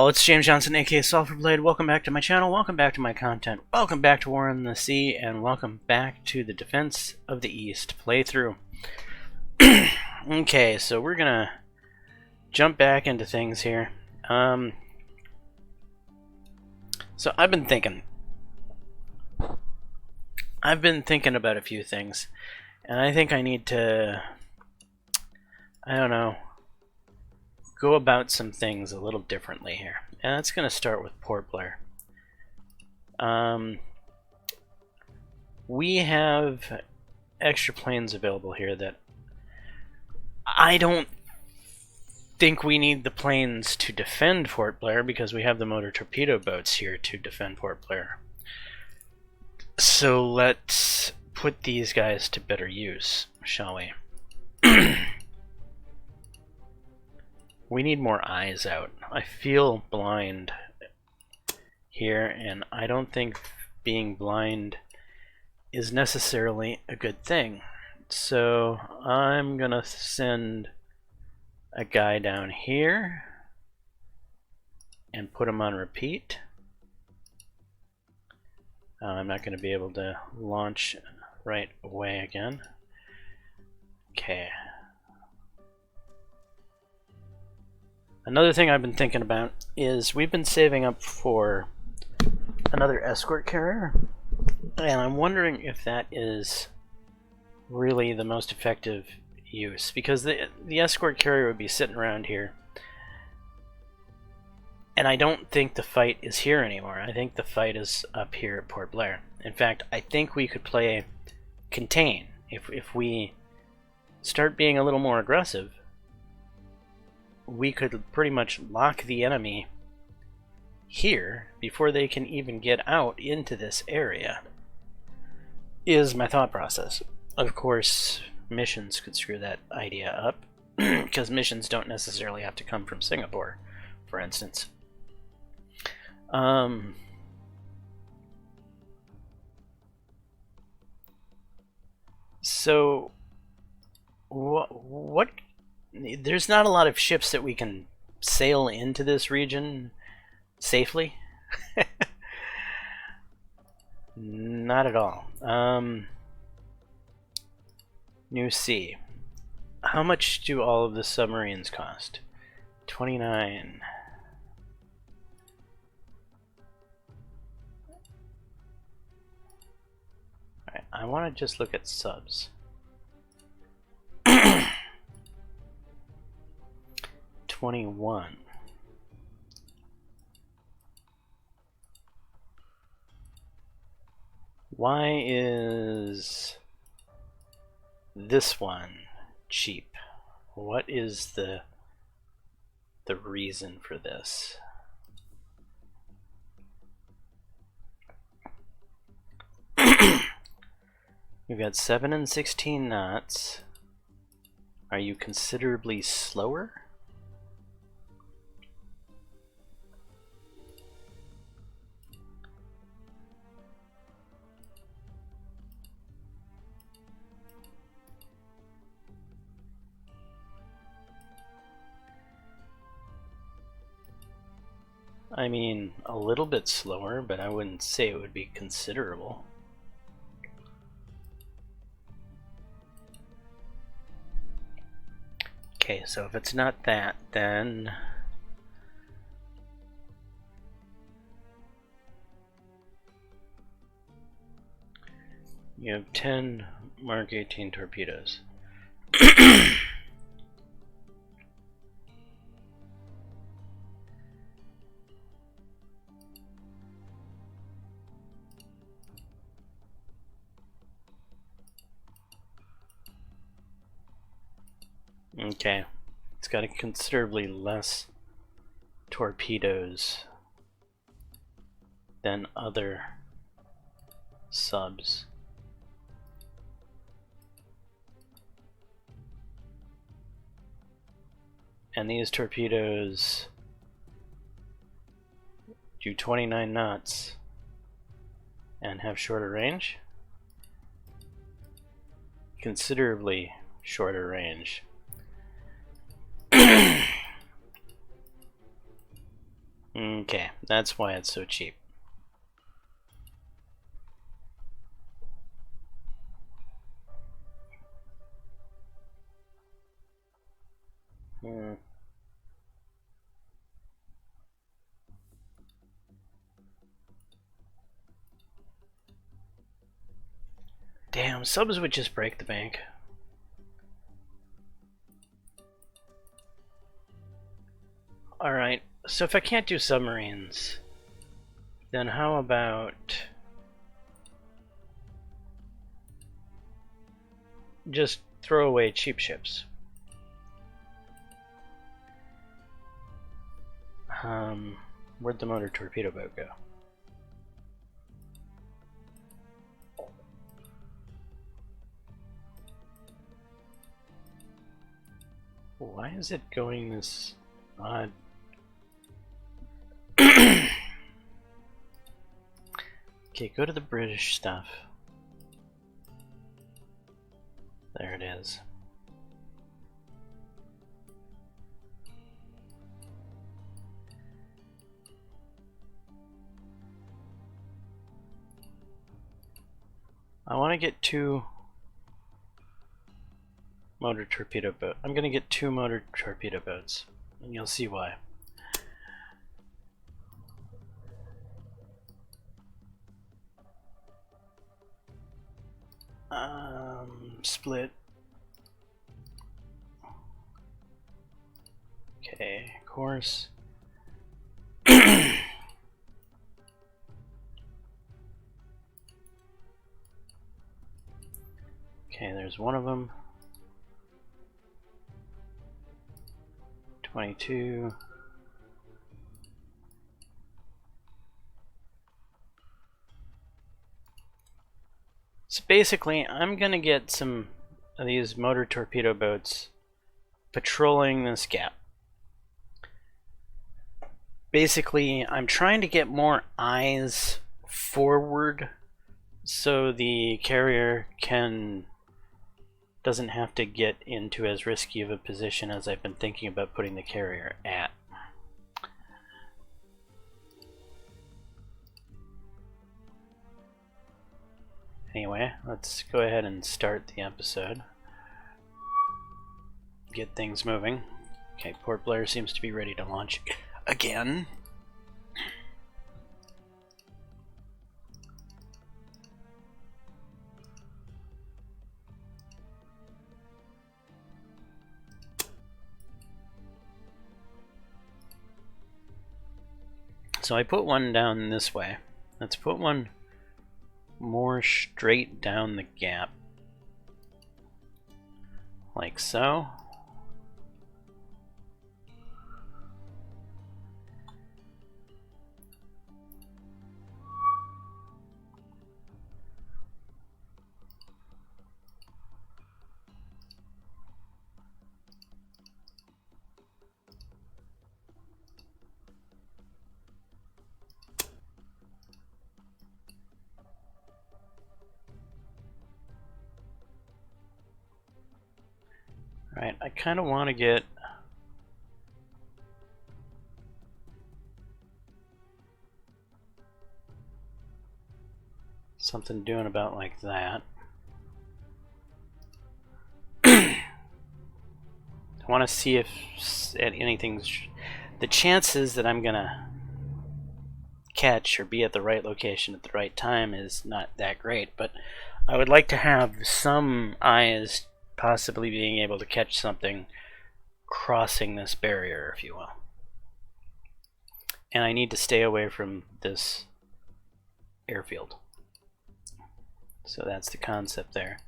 y'all, it's James Johnson, aka Sulphurblade. Welcome back to my channel, welcome back to my content, welcome back to War in the Sea, and welcome back to the Defense of the East playthrough. Okay, so we're gonna jump back into things here. So I've been thinking about a few things, and I think I need to, I don't know, go about some things a little differently here. And that's going to start with Port Blair. We have extra planes available here that I don't think we need the planes to defend Port Blair, because we have the motor torpedo boats here to defend Port Blair. So let's put these guys to better use, shall we? We need more eyes out. I feel blind here, and I don't think being blind is necessarily a good thing. So I'm gonna send a guy down here and put him on repeat. I'm not going to be able to launch right away again. Okay. Another thing I've been thinking about is we've been saving up for another escort carrier, and I'm wondering if that is really the most effective use, because the escort carrier would be sitting around here, and I don't think the fight is here anymore. I think the fight is up here at Port Blair. In fact, I think we could play contain. If we start being a little more aggressive, we could pretty much lock the enemy here before they can even get out into this area, is my thought process. Of course, missions could screw that idea up, because missions don't necessarily have to come from Singapore, for instance. So what there's not a lot of ships that we can sail into this region safely. Not at all. New Sea. How much do all of the submarines cost? 29. Alright, I want to just look at subs. 21. Why is this one cheap? What is the reason for this? We've got 7 and 16 knots. Are you considerably slower? I mean, a little bit slower, but I wouldn't say it would be considerable. Okay, so if it's not that, then you have 10 Mark 18 torpedoes. Okay, it's got considerably less torpedoes than other subs. And these torpedoes do 29 knots and have shorter range. Considerably shorter range. Okay, that's why it's so cheap. Damn, subs would just break the bank. Alright, so if I can't do submarines, then how about just throw away cheap ships? Where'd the motor torpedo boat go? Why is it going this odd? Okay, go to the British stuff. There it is. I want to get 2 motor torpedo boat. I'm gonna get 2 motor torpedo boats, and you'll see why. Split. Okay, course. Okay, there's one of them. 22. So basically, I'm gonna get some of these motor torpedo boats patrolling this gap. Basically, I'm trying to get more eyes forward so the carrier doesn't have to get into as risky of a position as I've been thinking about putting the carrier at. Anyway, let's go ahead and start the episode. Get things moving. Okay, Port Blair seems to be ready to launch again. So I put one down this way. Let's put one more straight down the gap. Like so. Right, I kind of want to get something doing about like that. I want to see if anything's... The chances that I'm gonna catch or be at the right location at the right time is not that great, but I would like to have some eyes possibly being able to catch something crossing this barrier, if you will. And I need to stay away from this airfield. So that's the concept there.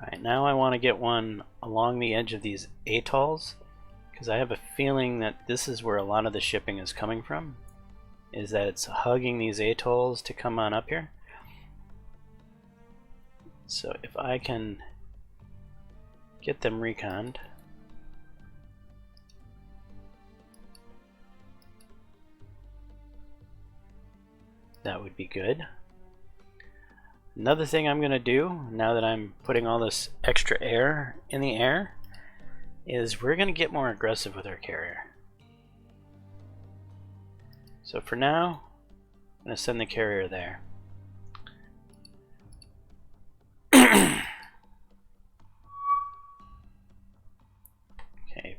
Alright, now I want to get one along the edge of these atolls, because I have a feeling that this is where a lot of the shipping is coming from, is that it's hugging these atolls to come on up here. So if I can get them reconned. That would be good. Another thing I'm going to do, now that I'm putting all this extra air in the air, is we're going to get more aggressive with our carrier. So for now, I'm going to send the carrier there. Okay,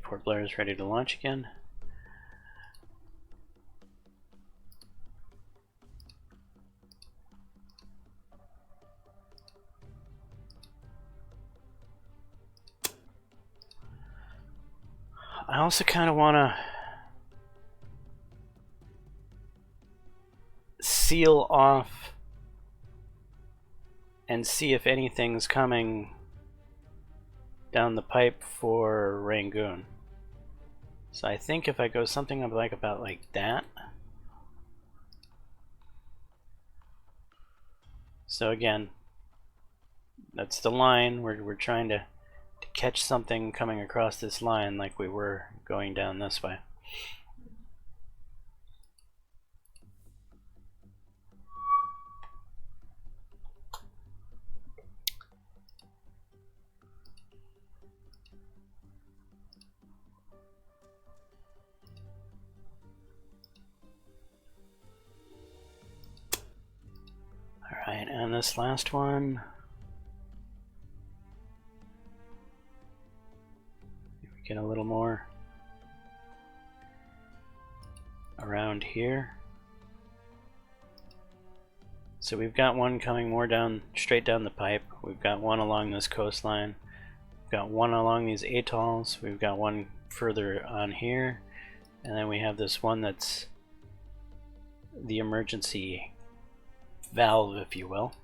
Port Blair is ready to launch again. I also kind of want to seal off and see if anything's coming down the pipe for Rangoon. So I think if I go something about like that. So again, that's the line. We're trying to catch something coming across this line like we were going down this way. Alright, and this last one. Get a little more around here. So we've got one coming more down, straight down the pipe. We've got one along this coastline. We've got one along these atolls. We've got one further on here. And then we have this one that's the emergency valve, if you will.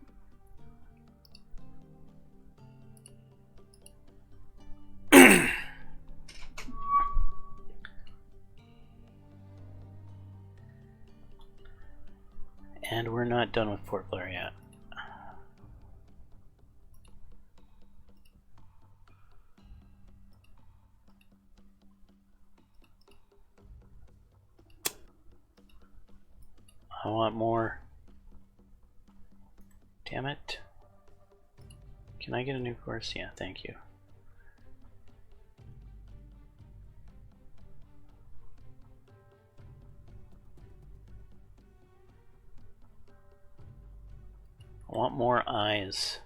And we're not done with Port Blair yet. I want more. Damn it. Can I get a new course? Yeah, thank you. I want more eyes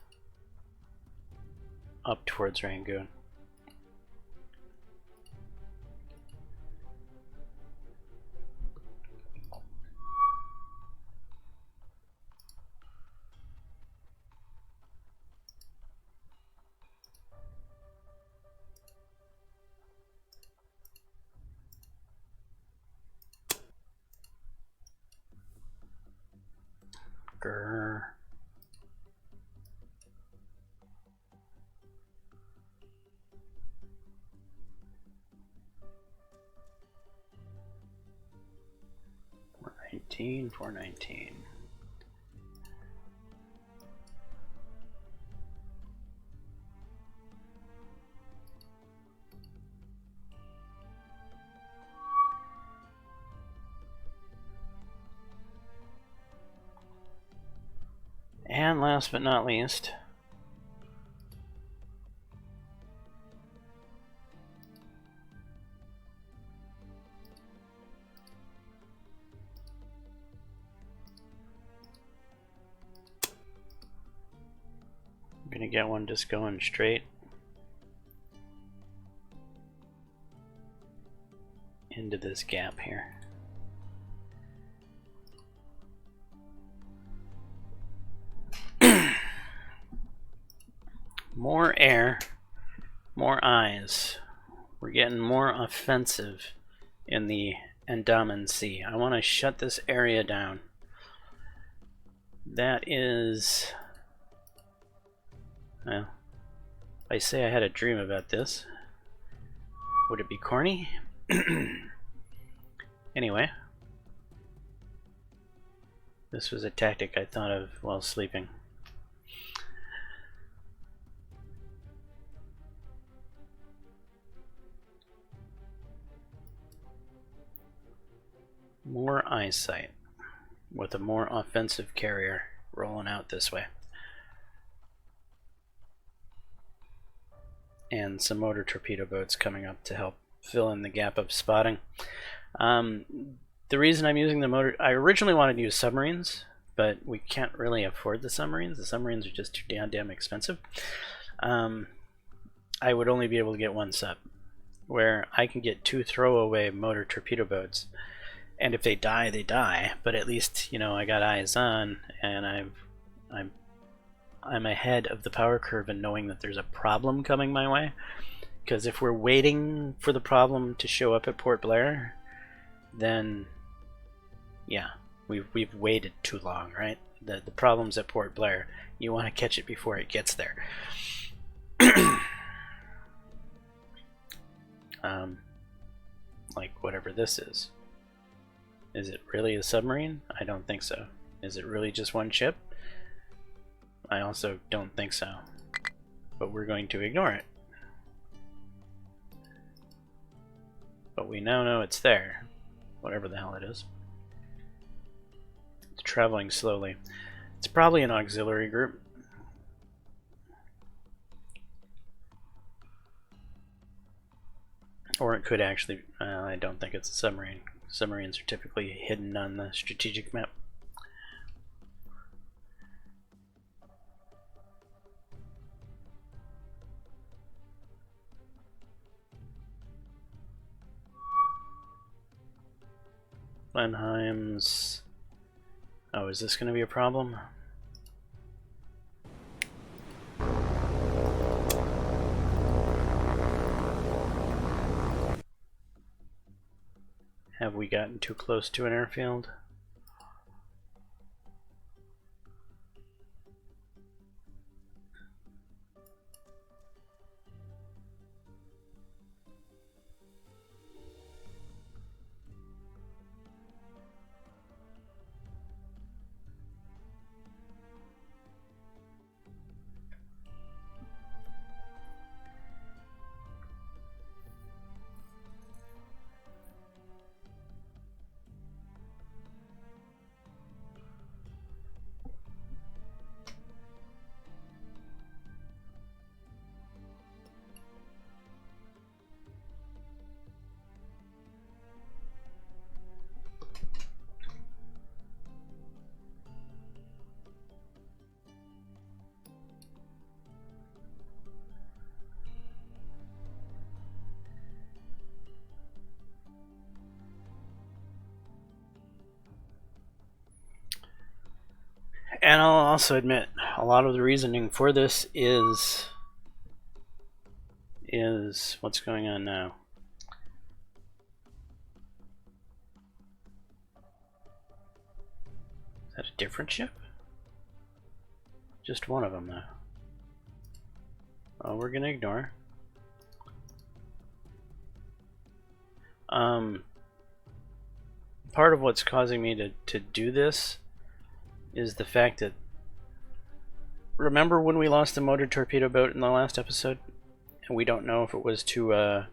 up towards Rangoon. Grr. $419. And last but not least, I'm gonna get one just going straight into this gap here. More air, more eyes. We're getting more offensive in the Andaman Sea. I want to shut this area down. That is... Well, if I say I had a dream about this, would it be corny? Anyway, this was a tactic I thought of while sleeping. More eyesight. with a more offensive carrier rolling out this way. And some motor torpedo boats coming up to help fill in the gap of spotting. The reason I'm using the motor, I originally wanted to use submarines, but we can't really afford the submarines. The submarines are just too damn expensive. I would only be able to get one sub, where I can get 2 throwaway motor torpedo boats, and if they die, they die. But at least, you know, I got eyes on, and I'm ahead of the power curve in knowing that there's a problem coming my way. Because if we're waiting for the problem to show up at Port Blair, then yeah, we've waited too long, right? The problem's at Port Blair. You want to catch it before it gets there. Like whatever this is. Is it really a submarine? I don't think so. Is it really just one ship? I also don't think so. But we're going to ignore it. But we now know it's there. Whatever the hell it is. It's traveling slowly. It's probably an auxiliary group. Or it could actually, I don't think it's a submarine. Submarines are typically hidden on the strategic map. Blenheim's... Oh, is this going to be a problem? Have we gotten too close to an airfield? And I'll also admit, a lot of the reasoning for this is what's going on now. Is that a different ship? Just one of them, though. Oh, we're gonna ignore. Part of what's causing me to do this is the fact that, remember when we lost the motor torpedo boat in the last episode, and we don't know if it was to a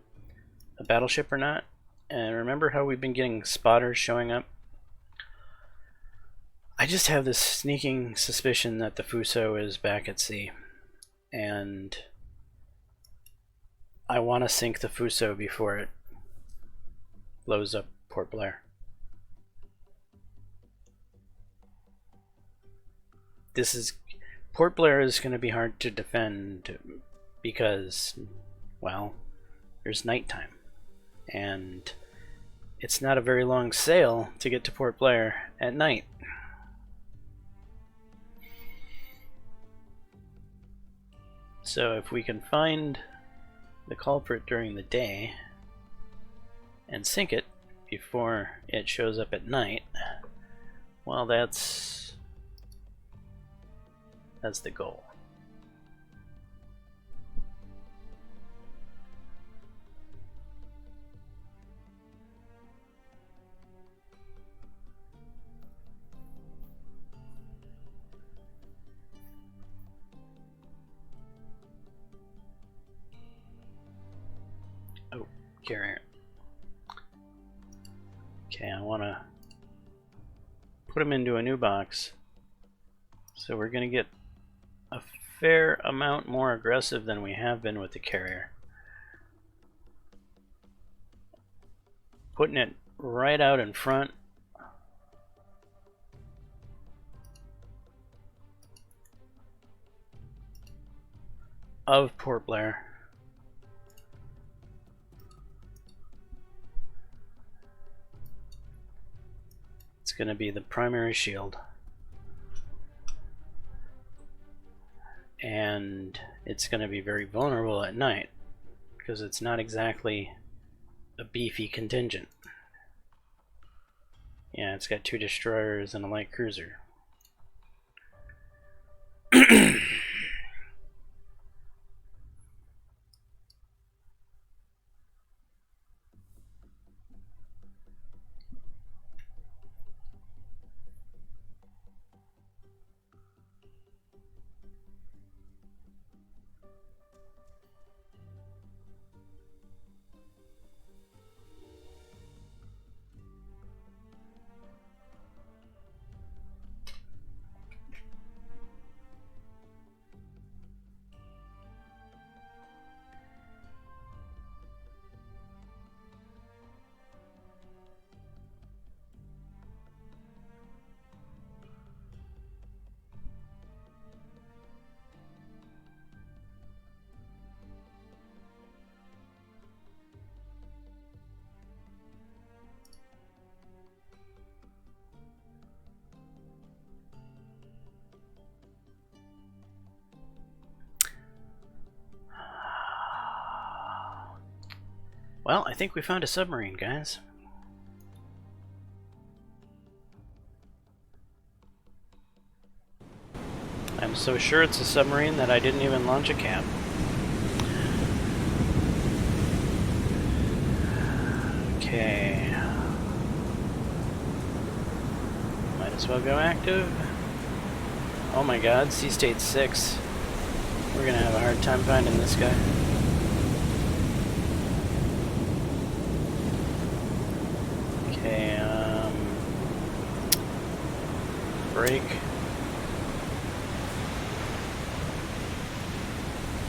battleship or not? And remember how we've been getting spotters showing up? I just have this sneaking suspicion that the Fuso is back at sea, and I want to sink the Fuso before it blows up Port Blair. Port Blair is going to be hard to defend because, well, there's nighttime, and it's not a very long sail to get to Port Blair at night. So if we can find the culprit during the day and sink it before it shows up at night, well, that's the goal. Oh, carrier. Okay, I want to put them into a new box. So we're going to get a fair amount more aggressive than we have been with the carrier. Putting it right out in front. Of Port Blair. It's going to be the primary shield. And it's going to be very vulnerable at night because it's not exactly a beefy contingent. Yeah, it's got 2 destroyers and a light cruiser. Well, I think we found a submarine, guys. I'm so sure it's a submarine that I didn't even launch a cap. Okay. Might as well go active. Oh my god, sea state 6. We're gonna have a hard time finding this guy. Okay, break.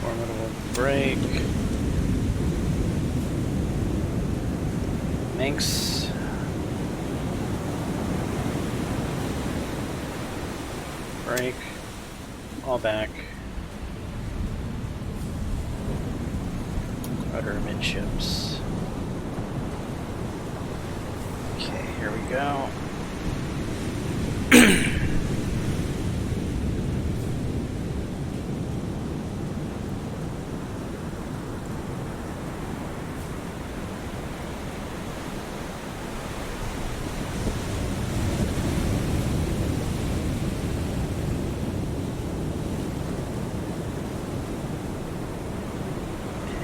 Formidable break. Minx. Break. All back. Rudder midships. Okay, here we go.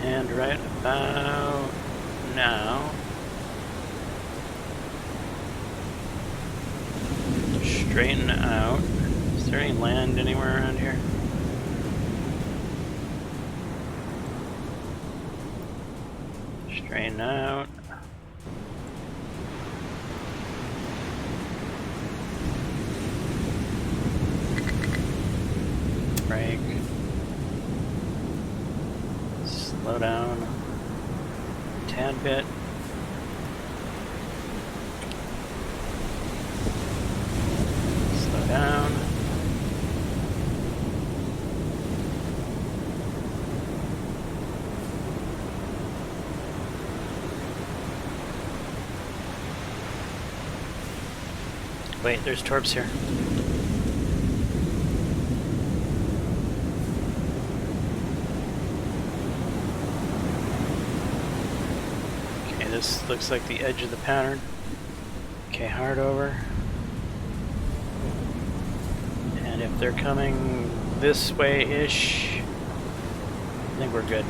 And right about now, straighten out. Is there any land anywhere around here? Straighten out. Brake. Slow down a tad bit. Slow down. Wait, there's torps here. This looks like the edge of the pattern. Okay, hard over. And if they're coming this way-ish, I think we're good.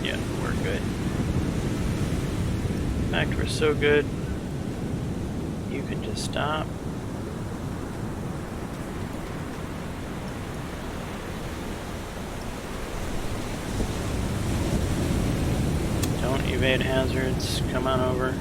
Yeah, we're good. In fact, we're so good, you can just stop. Don't evade hazards, come on over.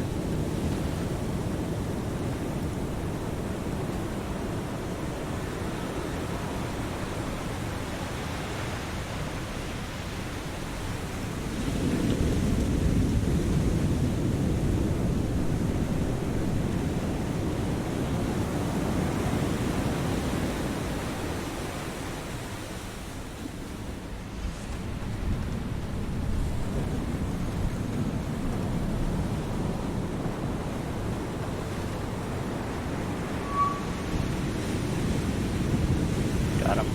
Got him.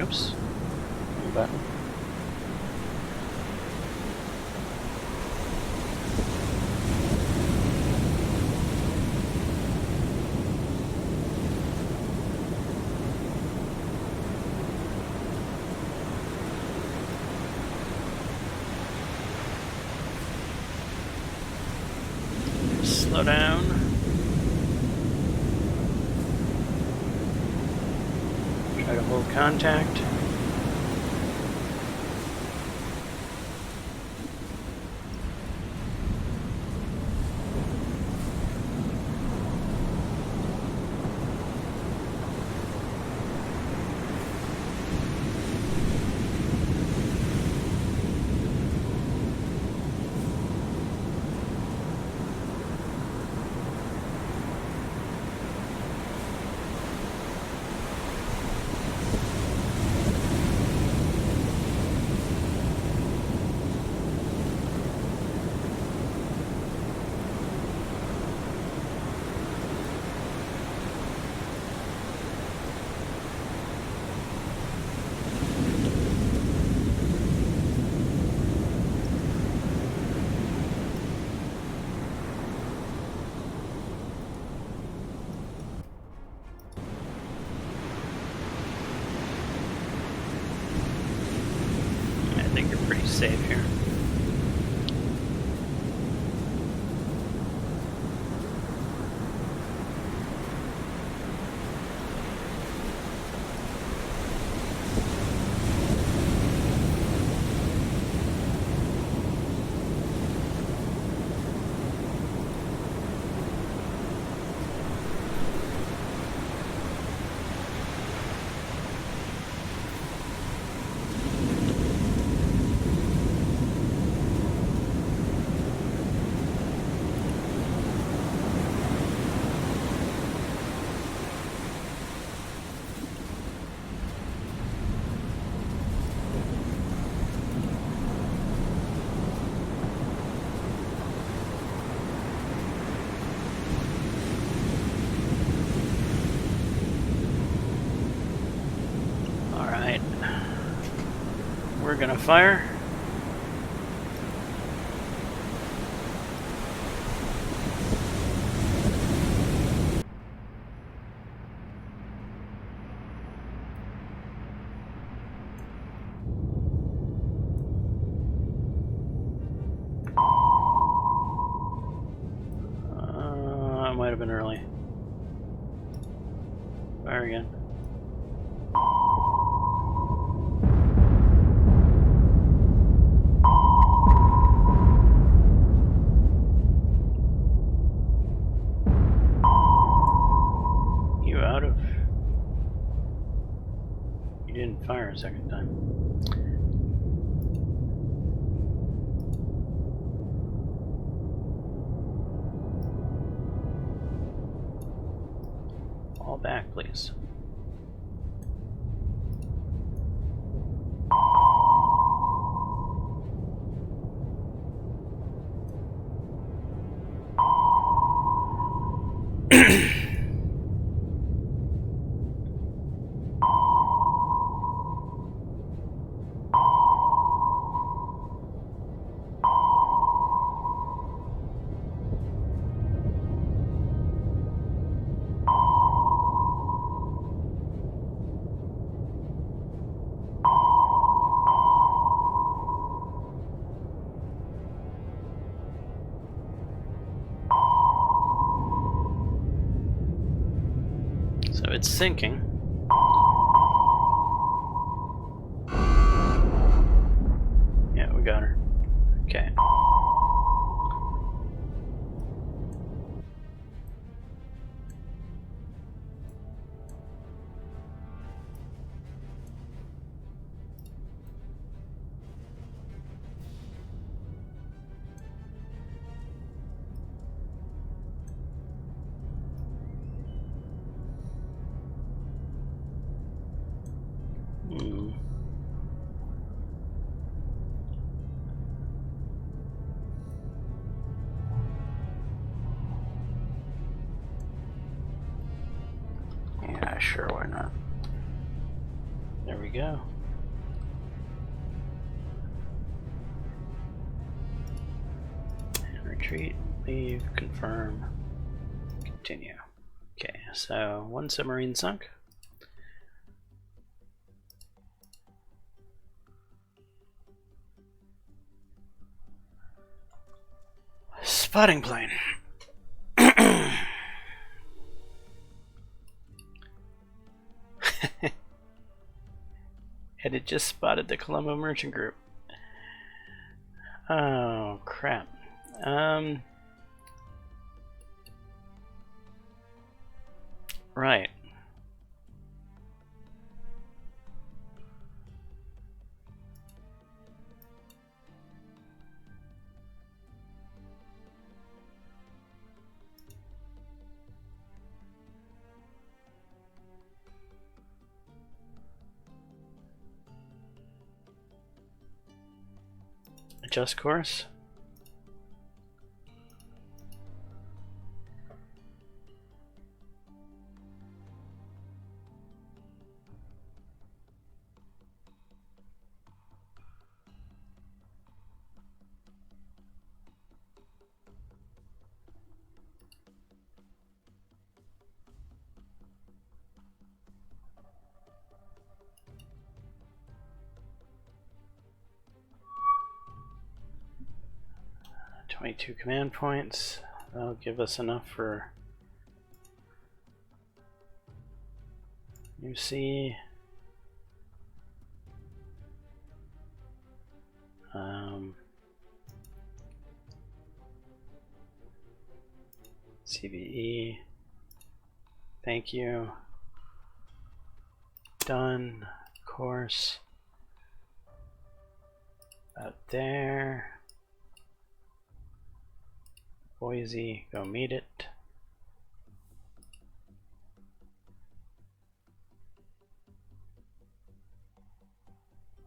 Oops. Wrong button. Slow down. Try to hold contact. I think you're pretty safe here. We're gonna fire. It might have been early. Fire again. You out of... You didn't fire a second time. Fall back, please. So it's sinking. Yeah, we got her. Okay. Yeah, sure, why not? There we go. And retreat, leave, confirm, continue. Okay, so one submarine sunk. Spotting plane. And it just spotted the Colombo Merchant Group. Oh, crap. Right. Adjust course. $22 command points. That'll give us enough for new sea. CVE. Thank you. Done. Course. About there. Boise, go meet it.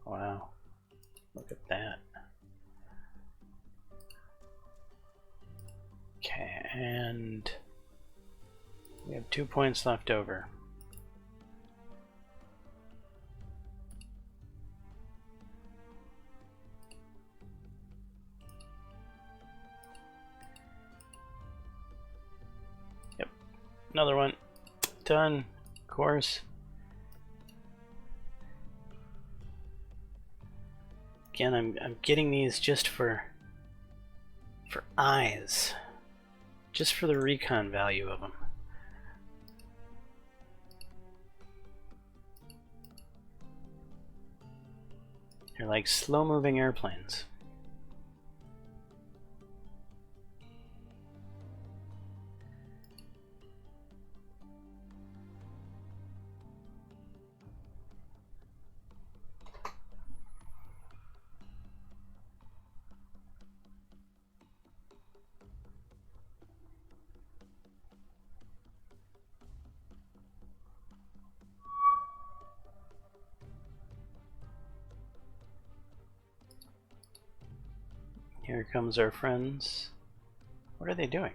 Wow, look at that. Okay, and we have 2 points left over. Yep, another one. Done. Course. Again, I'm getting these just for eyes. Just for the recon value of them. They're like slow-moving airplanes. Here comes our friends. What are they doing?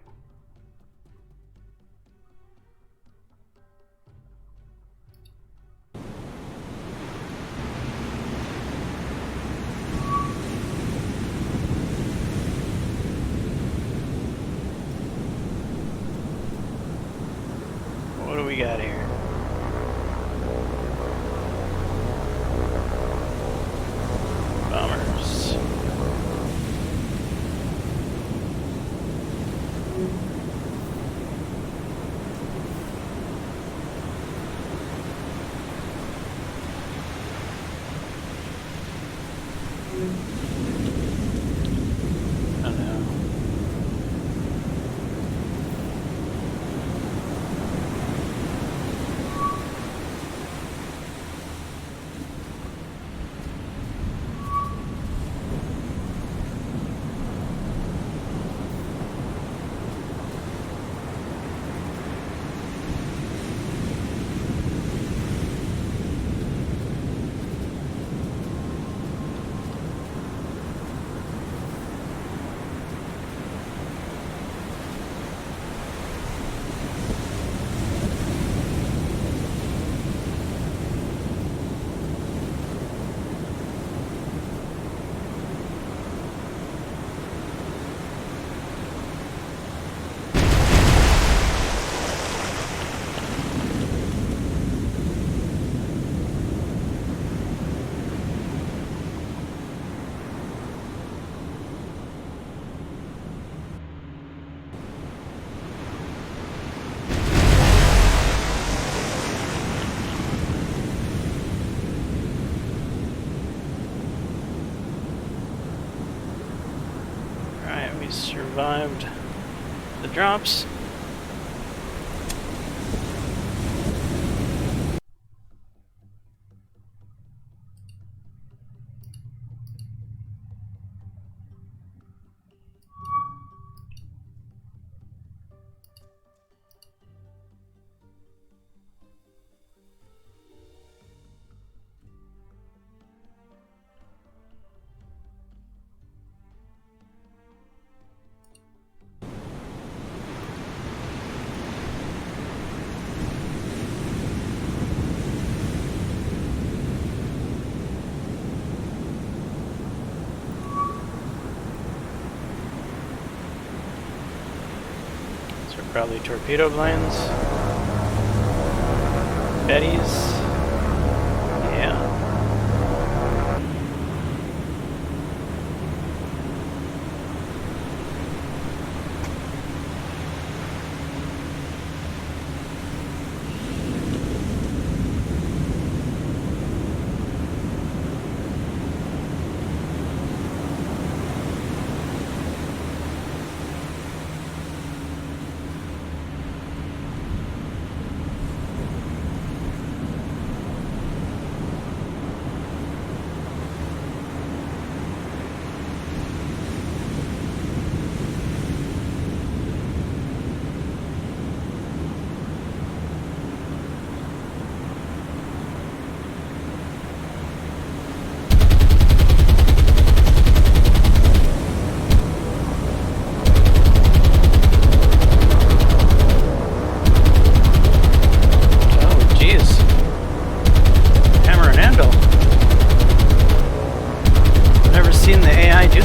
What do we got here? Bombers. Oh no. We survived the drops. Probably torpedo blinds. Betties. Yeah.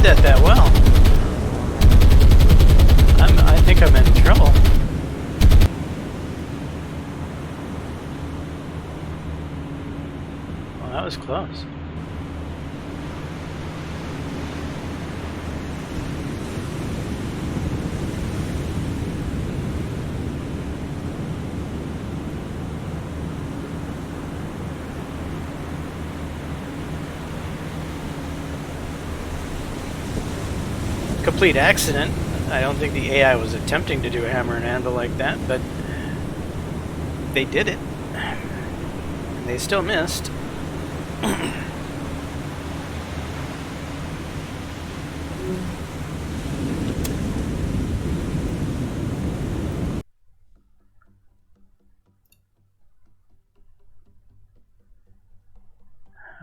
That well. I think I'm in trouble. Well, that was close. Complete accident. I don't think the AI was attempting to do a hammer and anvil like that, but they did it. They still missed.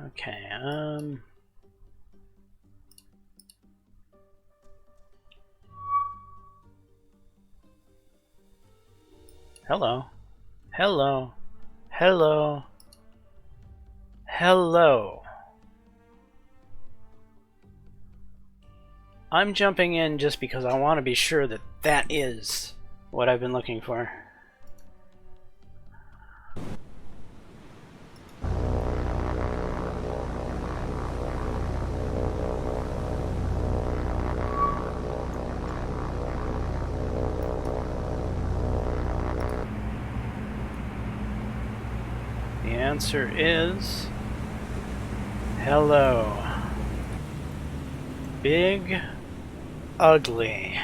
Okay, Hello. Hello. Hello. Hello. I'm jumping in just because I want to be sure that that is what I've been looking for. The answer is hello. Big Ugly.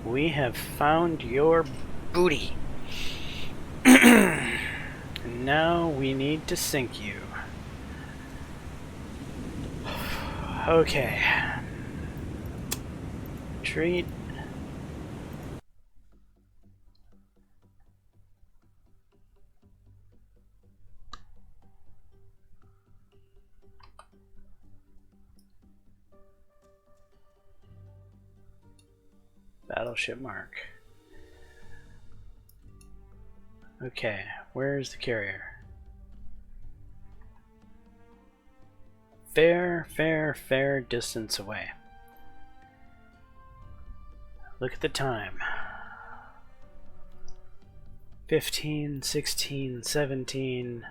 We have found your booty. Now we need to sink you. Okay. Retreat. Battleship mark. Okay, where's the carrier? Fair distance away. Look at the time. 15, 16, 17.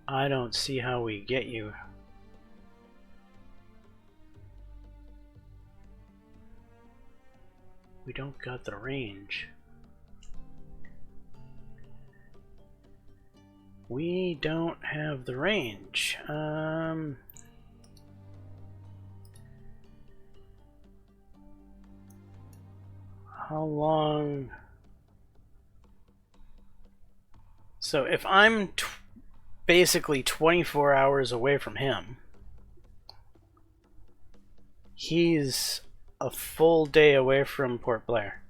I don't see how we get you. We don't got the range. We don't have the range. How long? So if I'm basically 24 hours away from him, he's a full day away from Port Blair.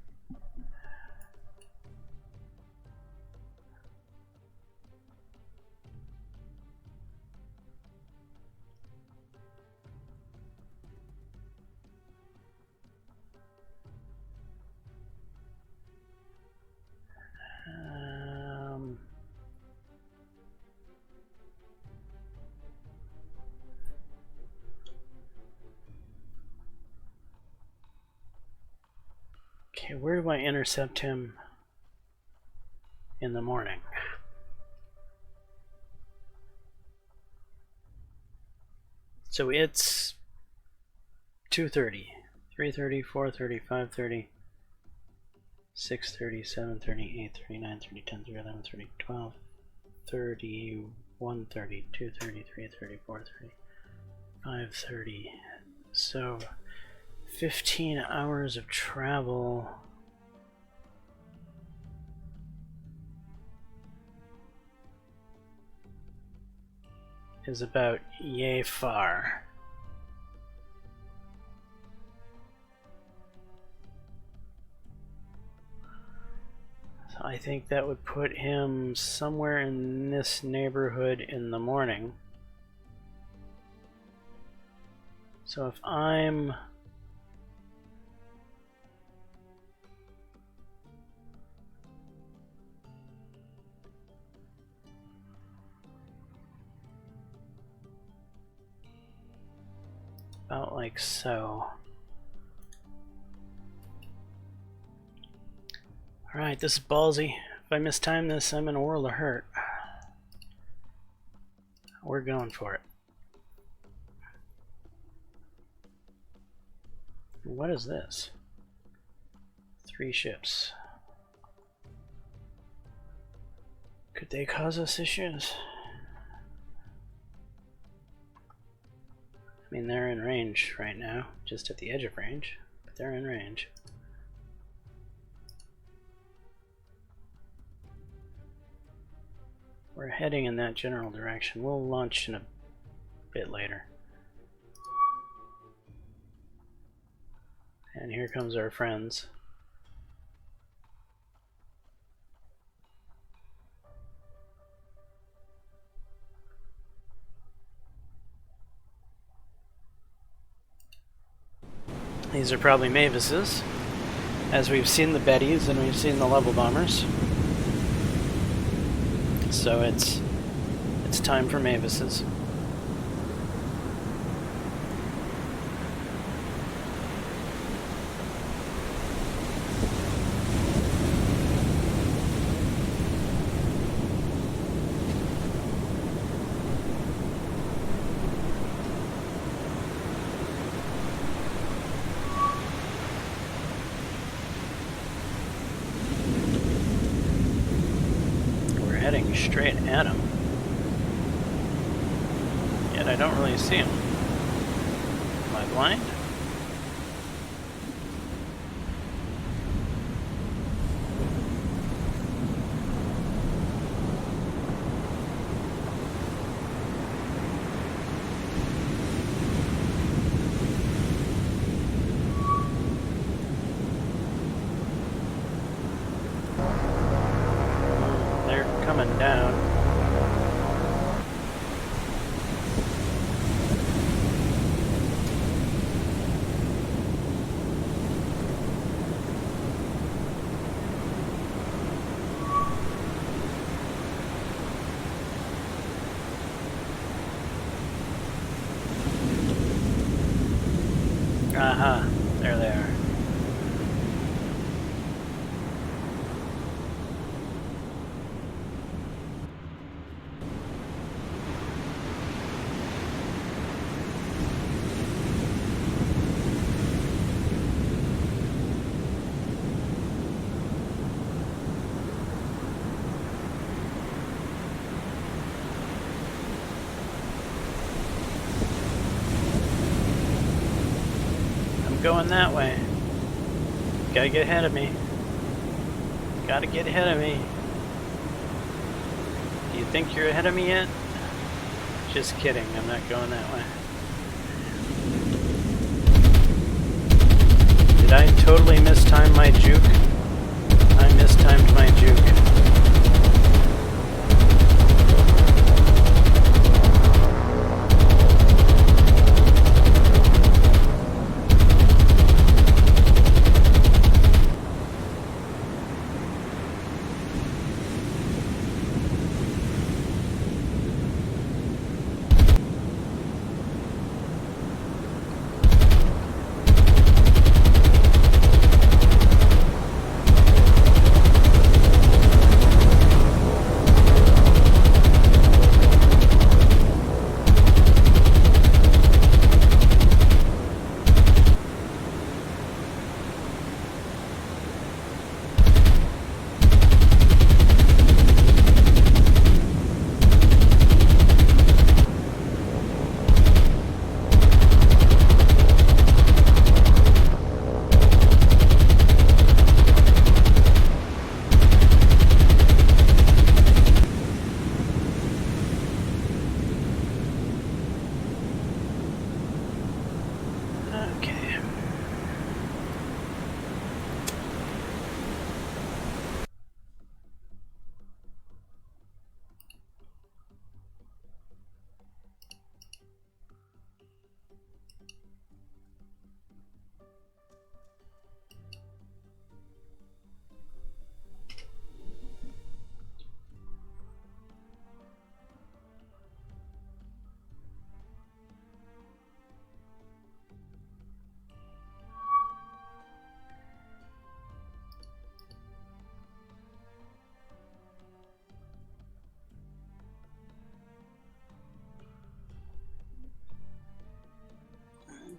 Okay, where do I intercept him in the morning? So it's 2:30, 3:30, 4:30, 5:30, 6:30, 7:30, 8:30, 9:30, 10:30, 11:30, 12:30, 1:30, 2:30, 3:30, 4:30, 5:30. So 15 hours of travel. Is about yay far. So I think that would put him somewhere in this neighborhood in the morning. So if I'm about like so. Alright, this is ballsy. If I mistime this, I'm in a world of hurt. We're going for it. What is this? 3 ships. Could they cause us issues? I mean, they're in range right now, just at the edge of range, but they're in range. We're heading in that general direction. We'll launch in a bit later. And here comes our friends. These are probably Mavises. as we've seen the Bettys and we've seen the level bombers. So it's time for Mavises. Heading straight at him. Yet I don't really see him. Am I blind? Coming down. Aha, there they are. Going that way. Gotta get ahead of me. Gotta get ahead of me. Do you think you're ahead of me yet? Just kidding, I'm not going that way. Did I totally mistime my juke? I mistimed my juke.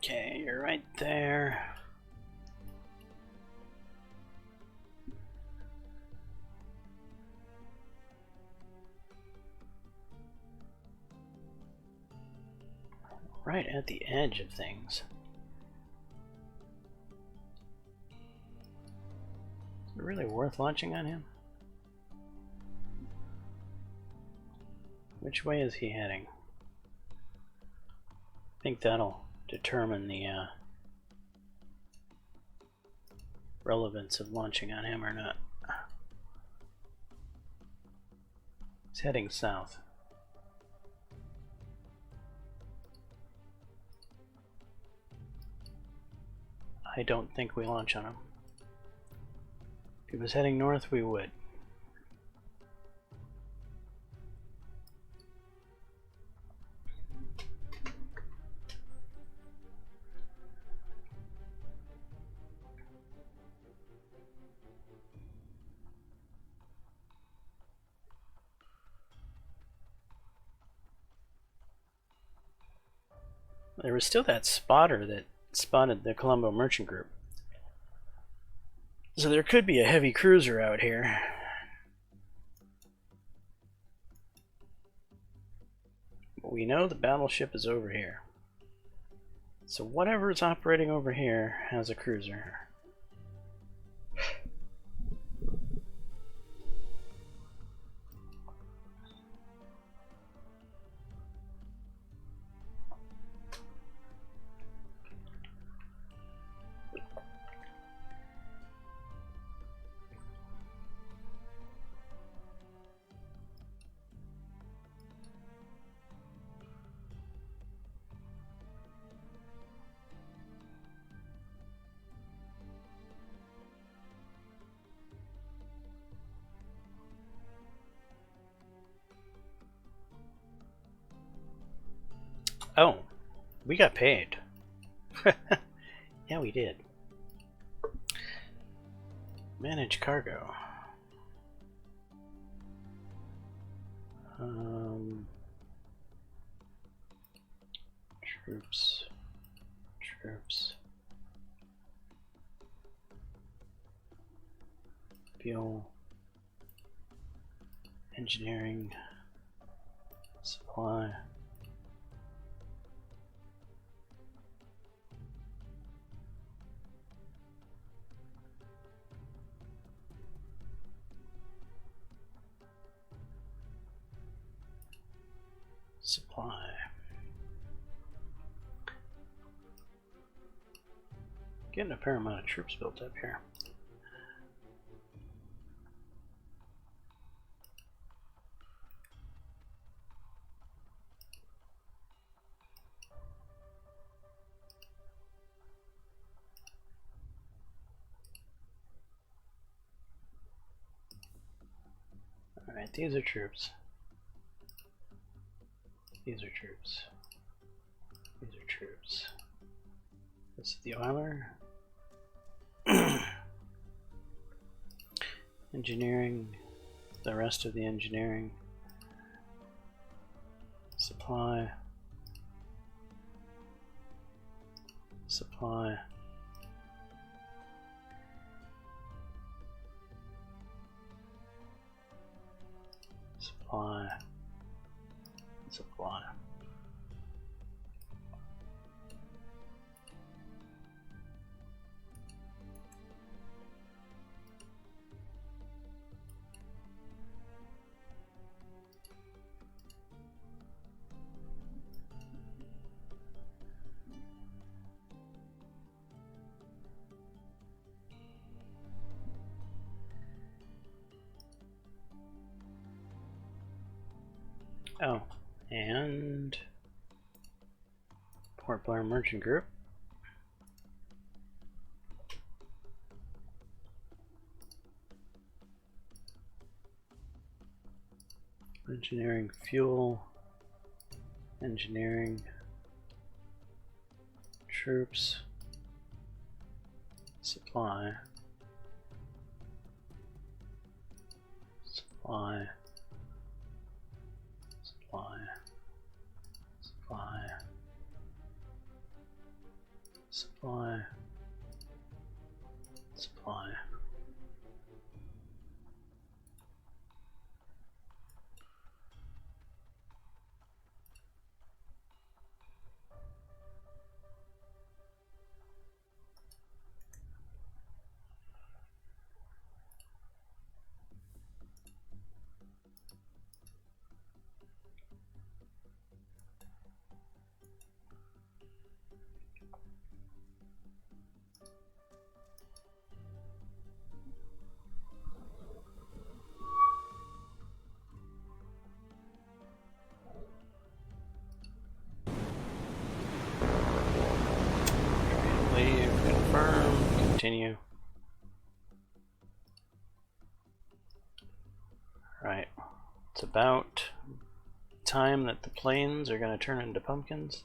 Okay, you're right there. Right at the edge of things. Is it really worth launching on him? Which way is he heading? I think that'll determine the relevance of launching on him or not. He's heading south. I don't think we launch on him. If he was heading north, we would. There was still that spotter that spotted the Colombo Merchant Group. So there could be a heavy cruiser out here. But we know the battleship is over here. So whatever is operating over here has a cruiser. Oh, we got paid. Yeah, we did. Manage cargo. Troops. Fuel. Engineering. Supply. Supply. Getting a fair amount of troops built up here. Alright, these are troops. These are troops. These are troops. This is the oiler. Engineering. The rest of the engineering. Supply. Supply. Supply. Supply. Oh, and Port Blair Merchant Group. Engineering fuel. Engineering troops. Supply. Supply. Supply. Supply. Supply. Supply. Leave, confirm, continue. It's about time that the planes are going to turn into pumpkins.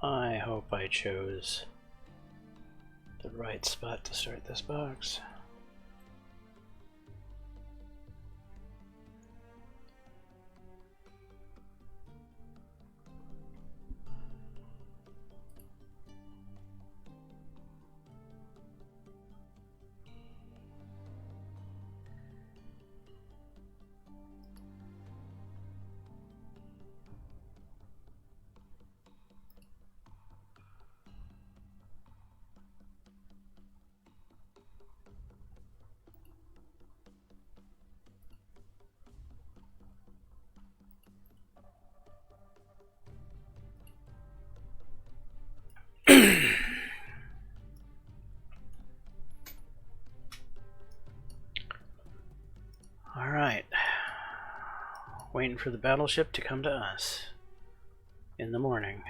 I hope I chose the right spot to start this box. Alright. Waiting for the battleship to come to us in the morning.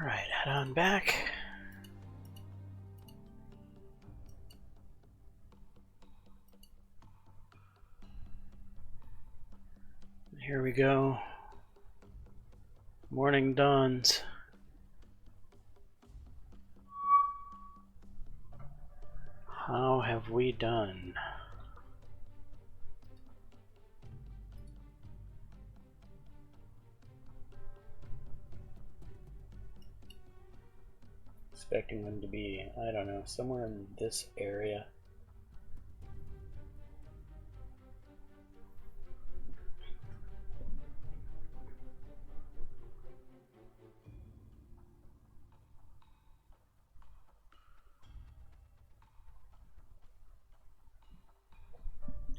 Alright, head on back. Here we go. Morning dawns. How have we done? Expecting them to be, I don't know, somewhere in this area.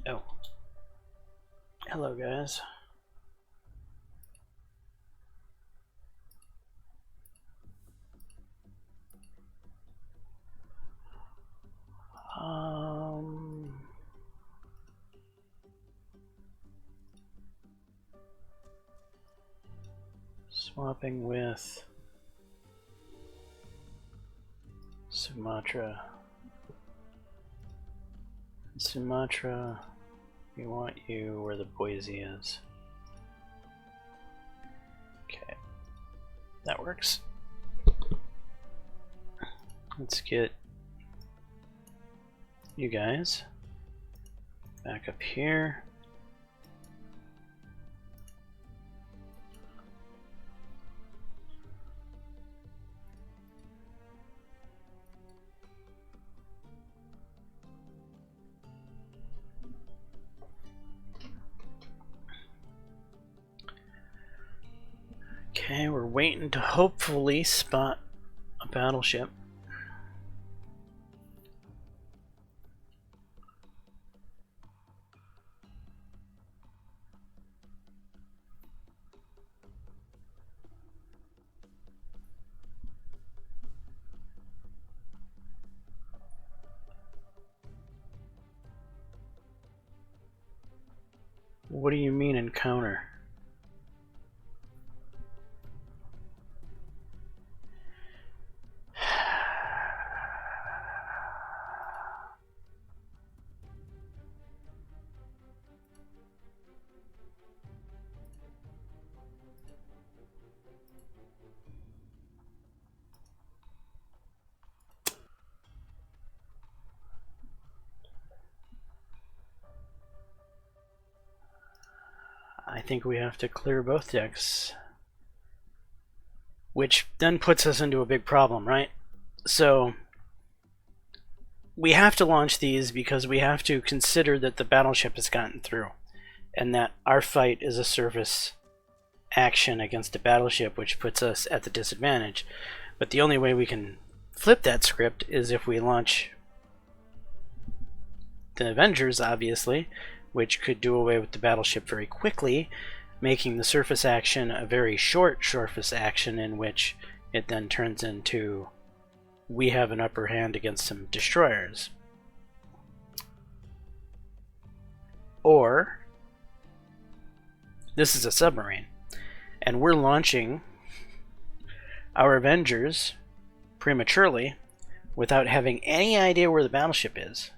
Oh. Hello, guys. Swapping with Sumatra. Sumatra We want you where the Boise is. Okay, that works. Let's get you guys back up here. Okay, we're waiting to hopefully spot a battleship. What do you mean encounter? I think we have to clear both decks, which then puts us into a big problem, right? So we have to launch these because we have to consider that the battleship has gotten through and that our fight is a surface action against a battleship, which puts us at the disadvantage. But the only way we can flip that script is if we launch the Avengers, obviously, which could do away with the battleship very quickly, making the surface action a very short surface action in which it then turns into we have an upper hand against some destroyers. Or this is a submarine, and we're launching our Avengers prematurely without having any idea where the battleship is,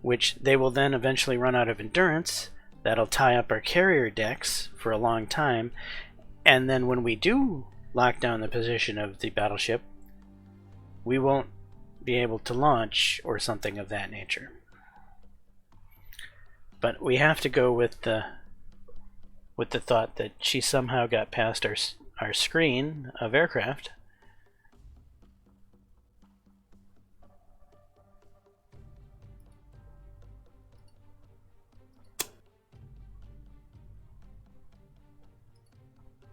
which they will then eventually run out of endurance. That'll tie up our carrier decks for a long time, and then when we do lock down the position of the battleship, we won't be able to launch or something of that nature. But we have to go with the thought that she somehow got past our screen of aircraft.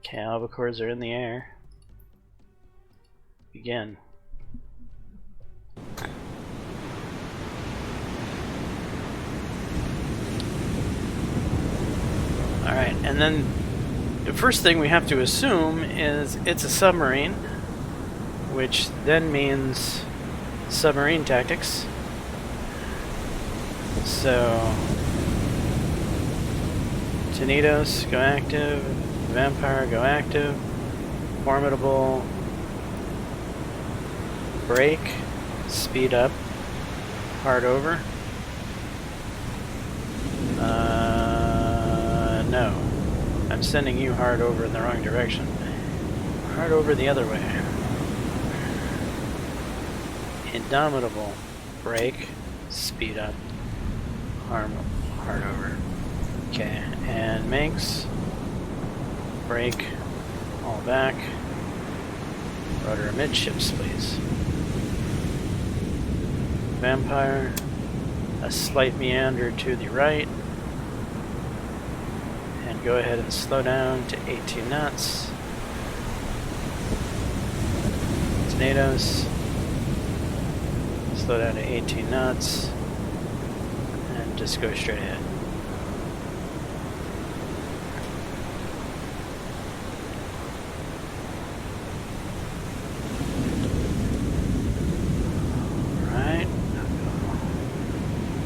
Okay, albacores are in the air. Again. Alright, and then the first thing we have to assume is it's a submarine, which then means submarine tactics. So, Tornadoes go active, Vampire go active, Formidable break, speed up, hard over. No. I'm sending you hard over in the wrong direction. Hard over the other way. Indomitable break, speed up, hard over. Okay, and Manx, break, all back, rudder amidships, please. Vampire, a slight meander to the right, and go ahead and slow down to 18 knots. Tornadoes, slow down to 18 knots, and just go straight ahead.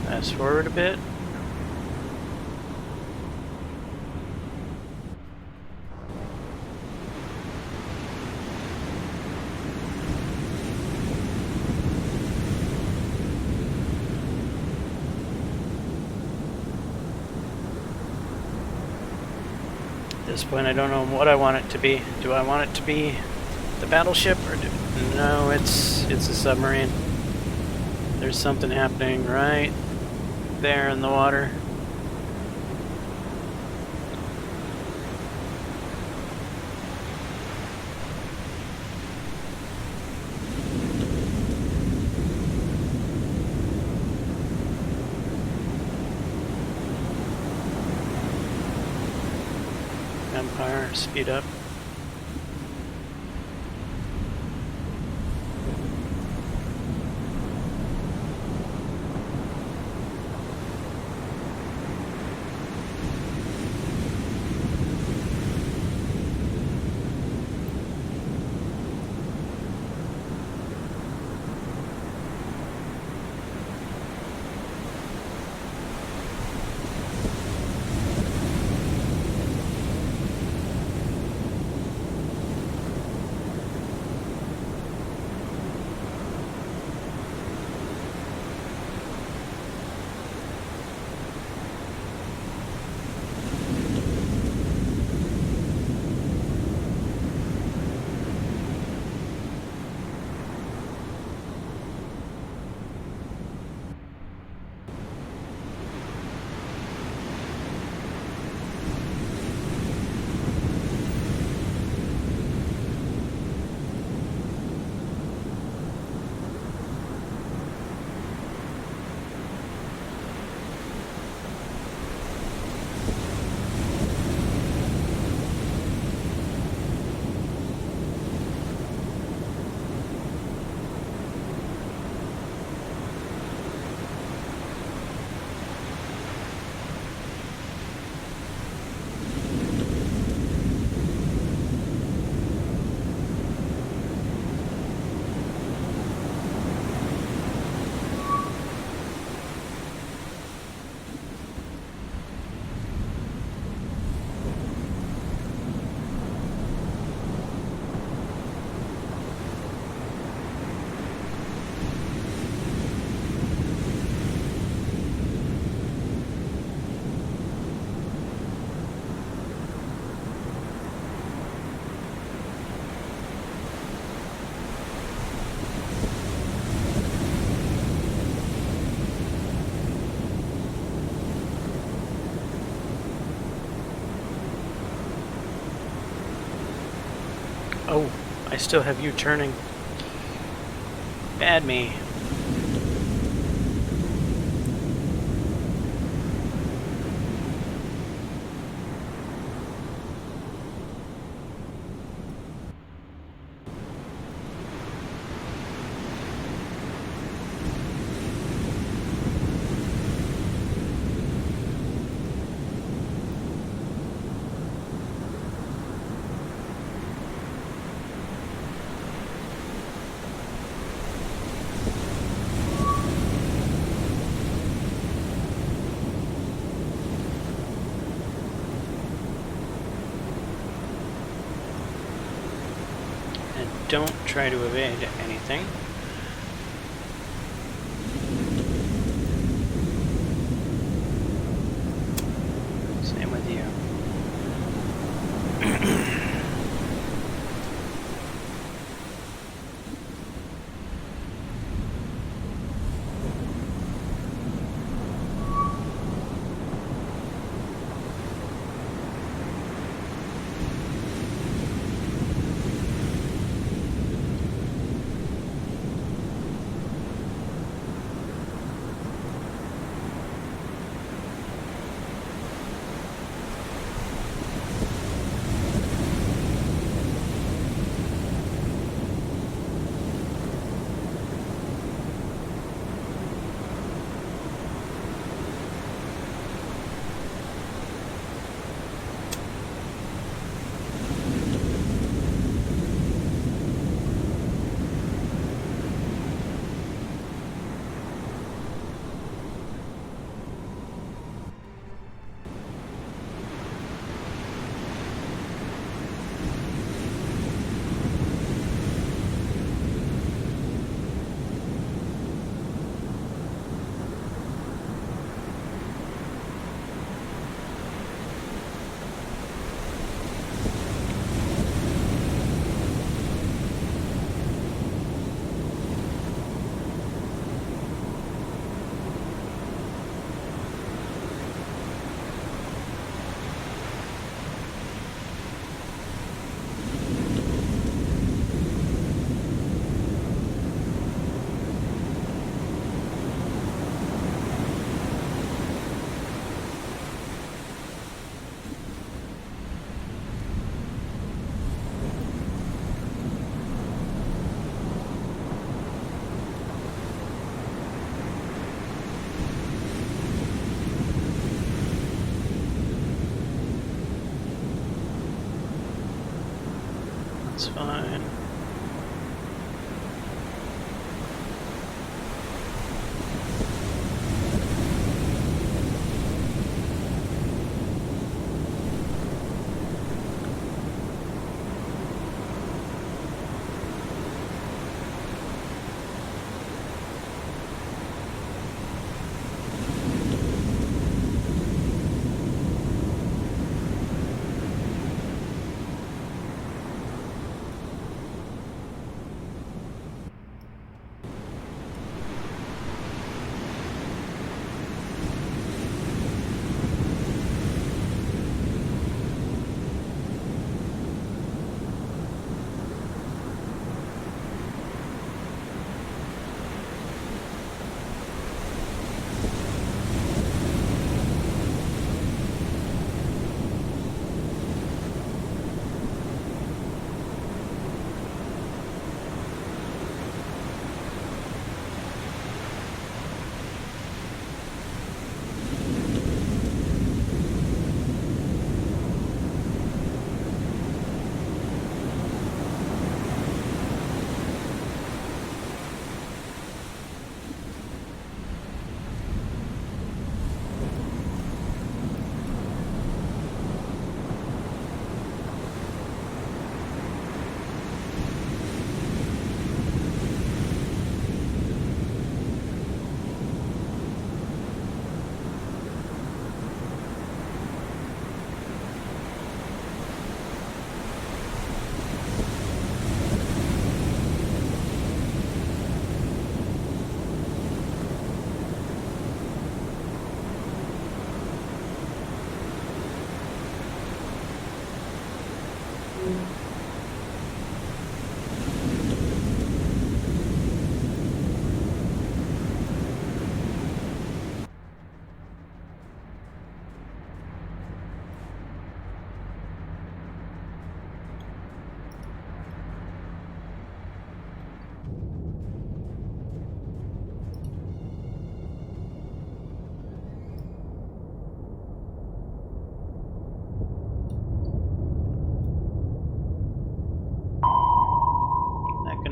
Fast forward a bit. this point, I don't know what I want it to be. Do I want it to be the battleship, or no? It's a submarine. There's something happening right there in the water. Empire, speed up. Oh, I still have you turning. Bad me. Don't try to evade anything. Same with you. It's fine.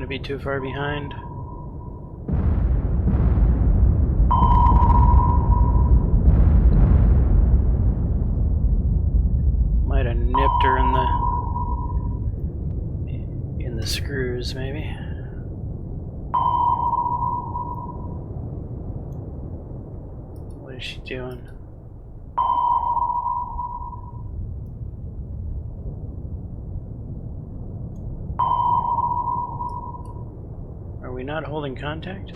Be too far behind. Might have nipped her in the screws, maybe. What is she doing? Are we not holding contact?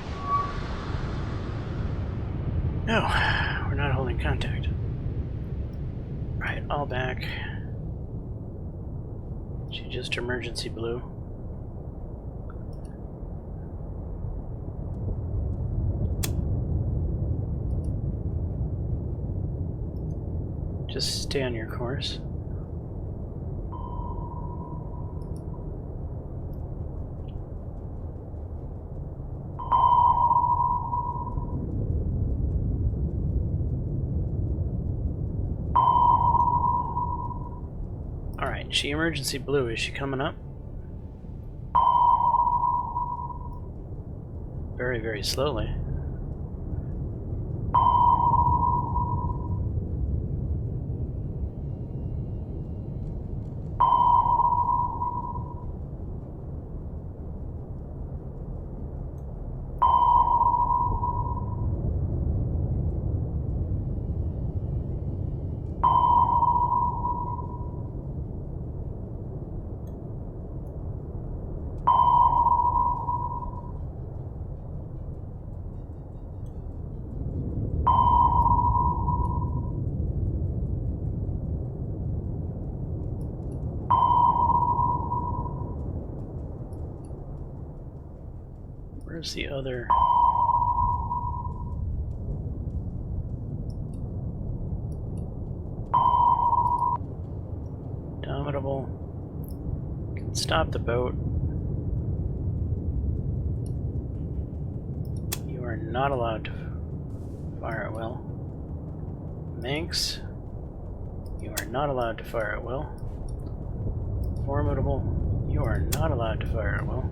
No, we're not holding contact. Right, all back. She just emergency blew. Just stay on your course. She emergency blew. Is she coming up? Very, very slowly. Where's the other? Domitable. Can stop the boat. You are not allowed to fire at will. Manx, you are not allowed to fire at will. Formidable, You are not allowed to fire at will.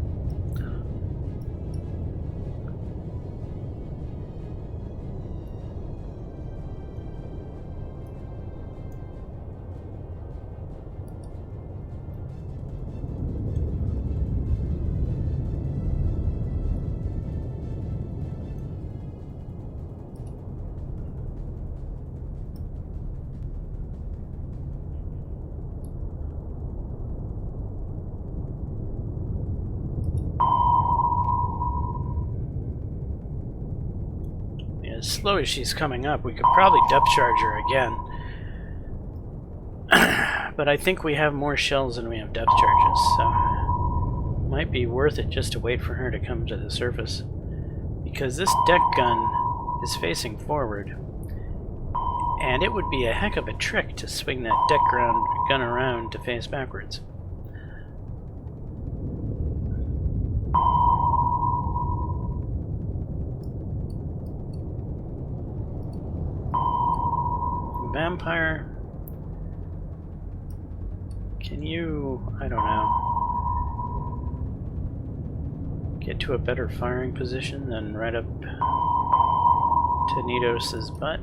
As slow as she's coming up, we could probably depth charge her again. But I think we have more shells than we have depth charges, so it might be worth it just to wait for her to come to the surface. Because this deck gun is facing forward, and it would be a heck of a trick to swing that deck gun around to face backwards. Vampire, can you, I don't know, get to a better firing position than right up to Nidos's butt?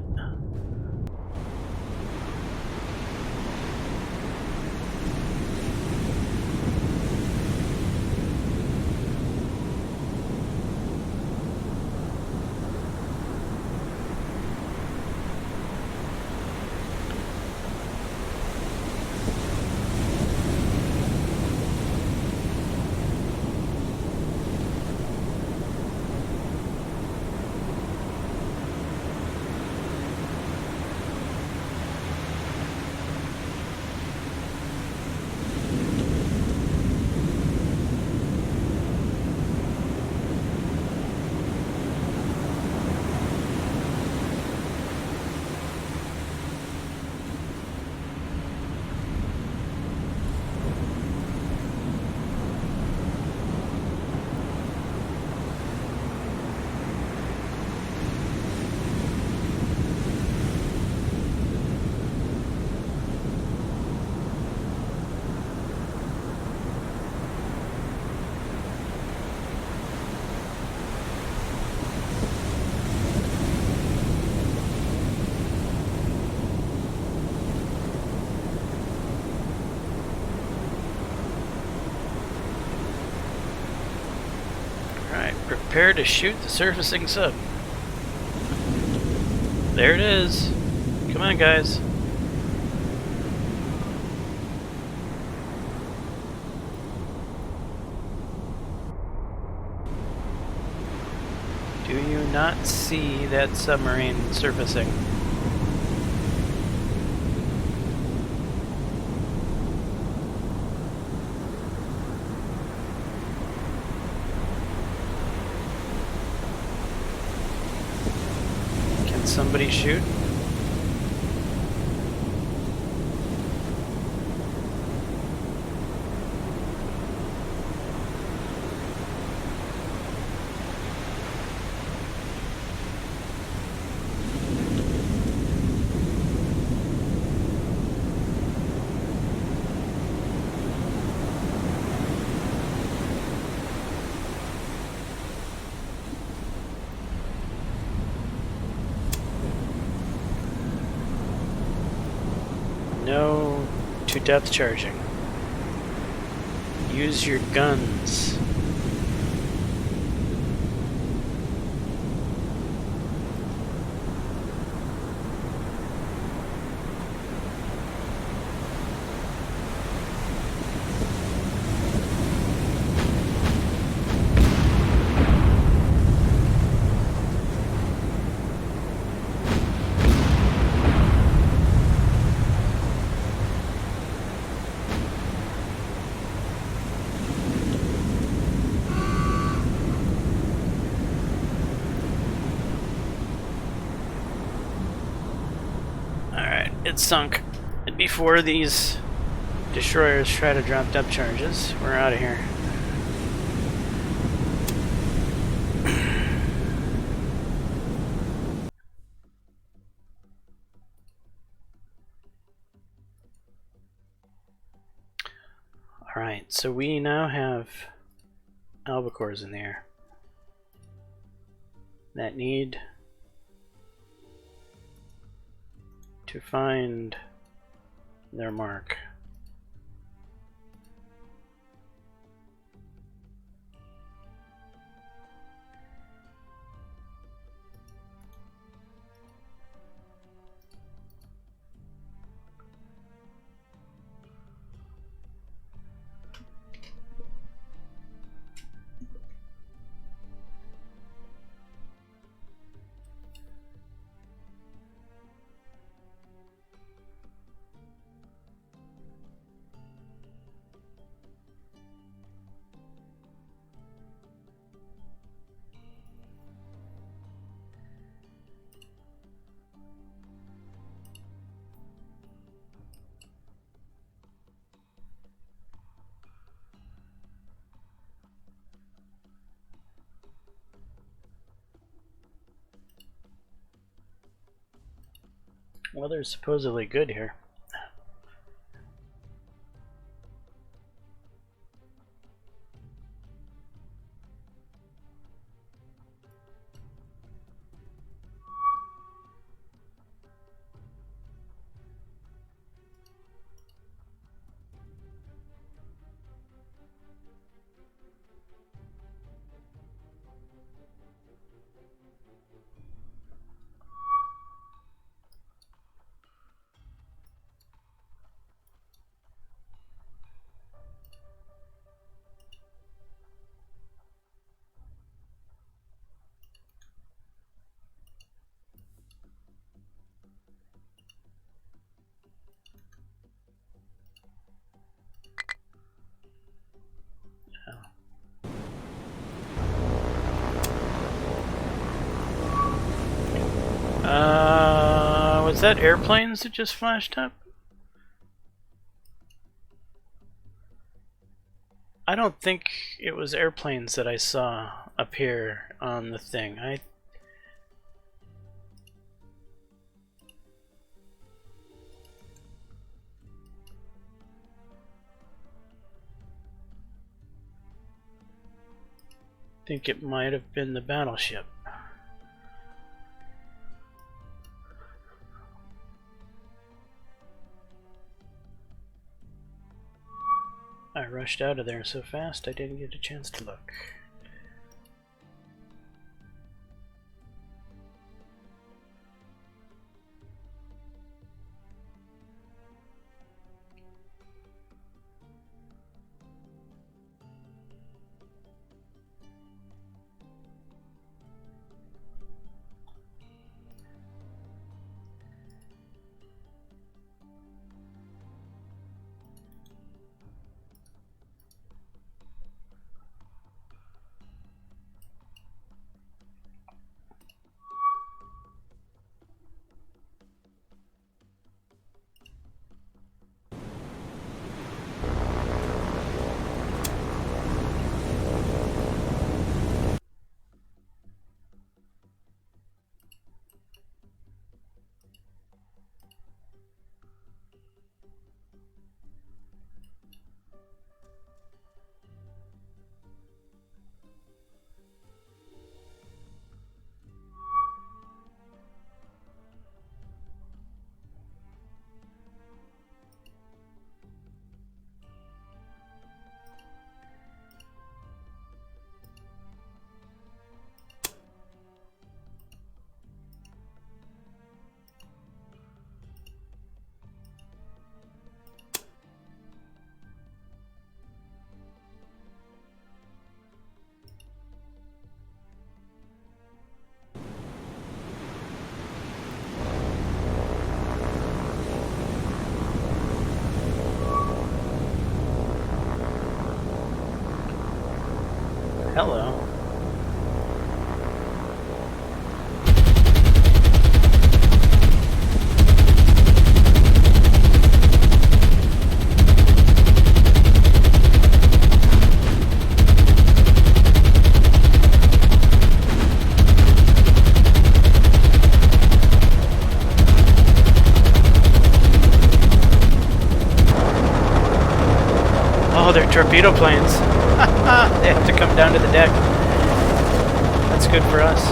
Prepare to shoot the surfacing sub. There it is. Come on, guys. Do you not see that submarine surfacing? Somebody shoot? No to depth charging. Use your guns. It's sunk. And before these destroyers try to drop depth charges, we're out of here. Alright, so we now have albacores in the air that need to find their mark. Weather's supposedly good here. Was that airplanes that just flashed up? I don't think it was airplanes that I saw appear on the thing. I think it might have been the battleship. I rushed out of there so fast I didn't get a chance to look. Hello. they're torpedo planes. They have to come down to the deck. That's good for us.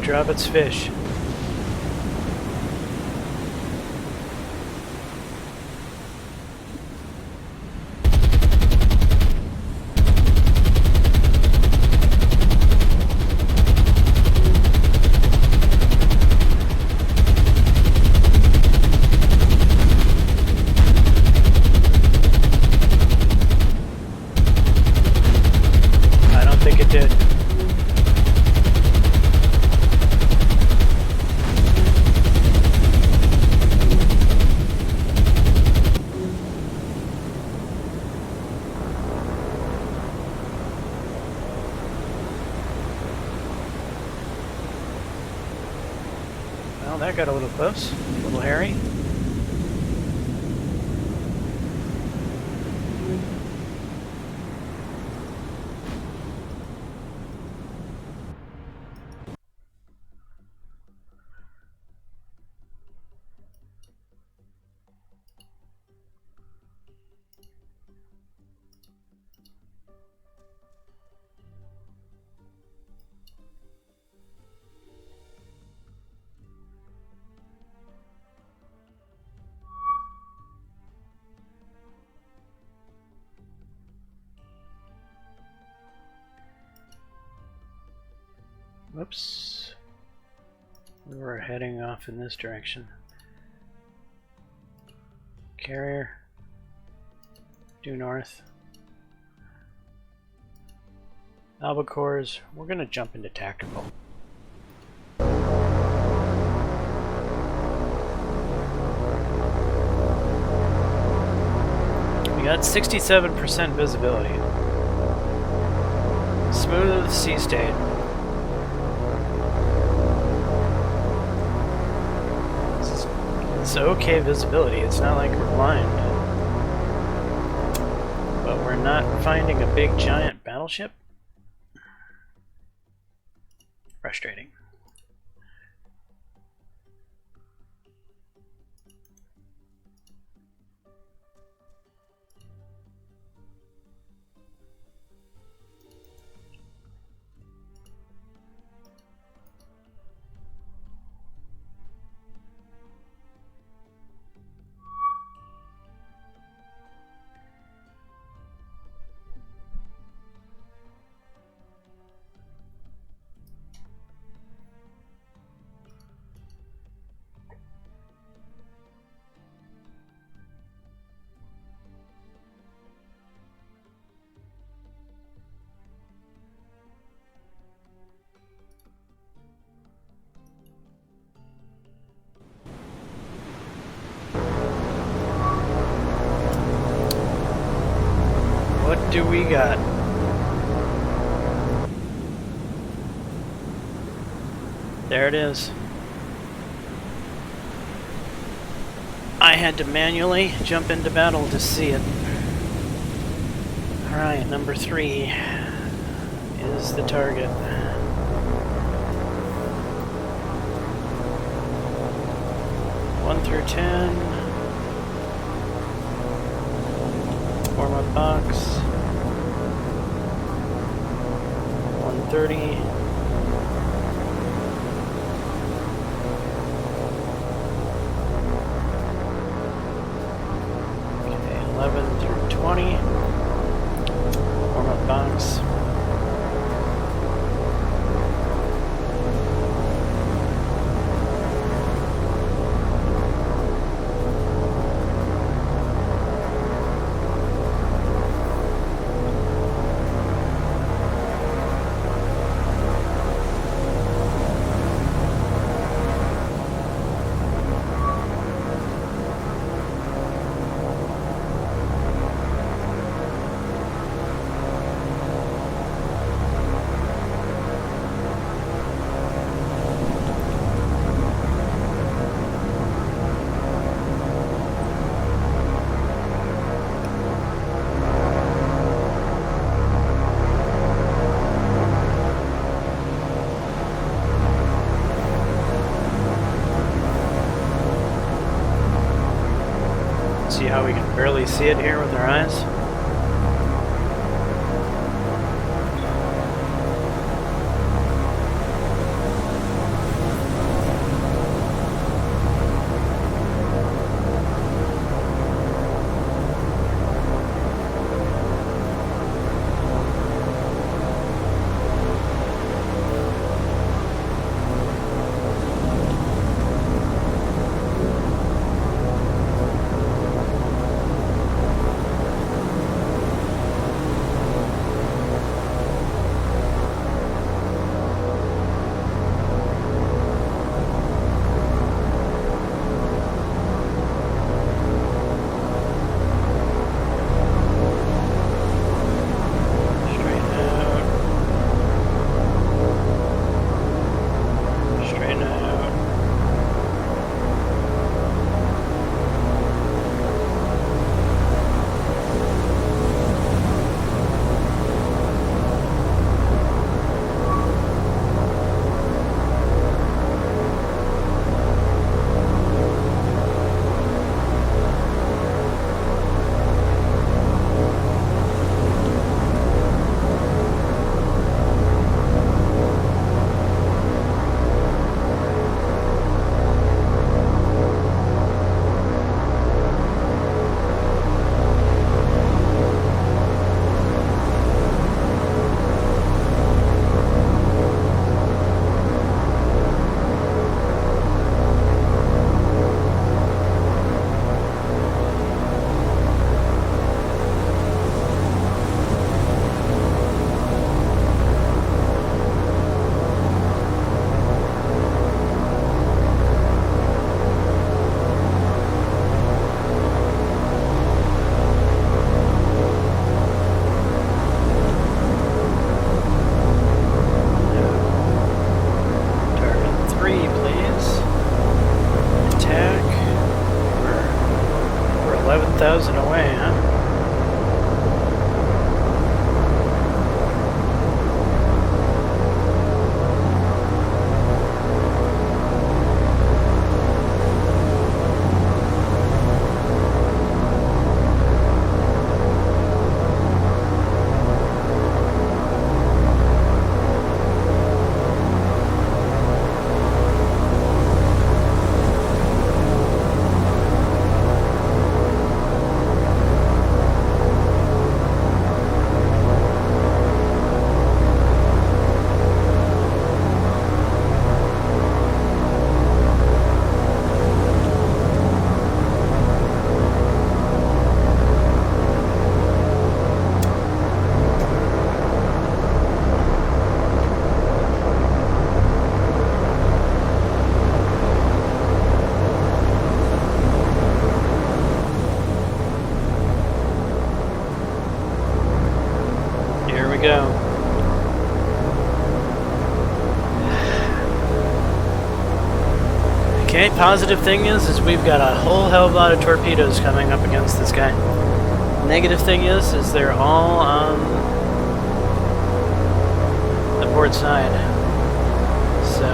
Drop its fish. I don't think it did. Well, that got a little close, a little hairy. Whoops. We were heading off in this direction. Carrier. Due north. Albacores. We're going to jump into tactical. We got 67% visibility. Smooth sea state. It's okay visibility, it's not like we're blind. But we're not finding a big giant battleship? Frustrating. What do we got? There it is. I had to manually jump into battle to see it. Alright, number 3 is the target. One through 10. Warm-up box. 130. Okay, 11 through 20. Warm-up box. See how we can barely see it here with our eyes? Okay, positive thing is we've got a whole hell of a lot of torpedoes coming up against this guy. Negative thing is they're all on the port side. So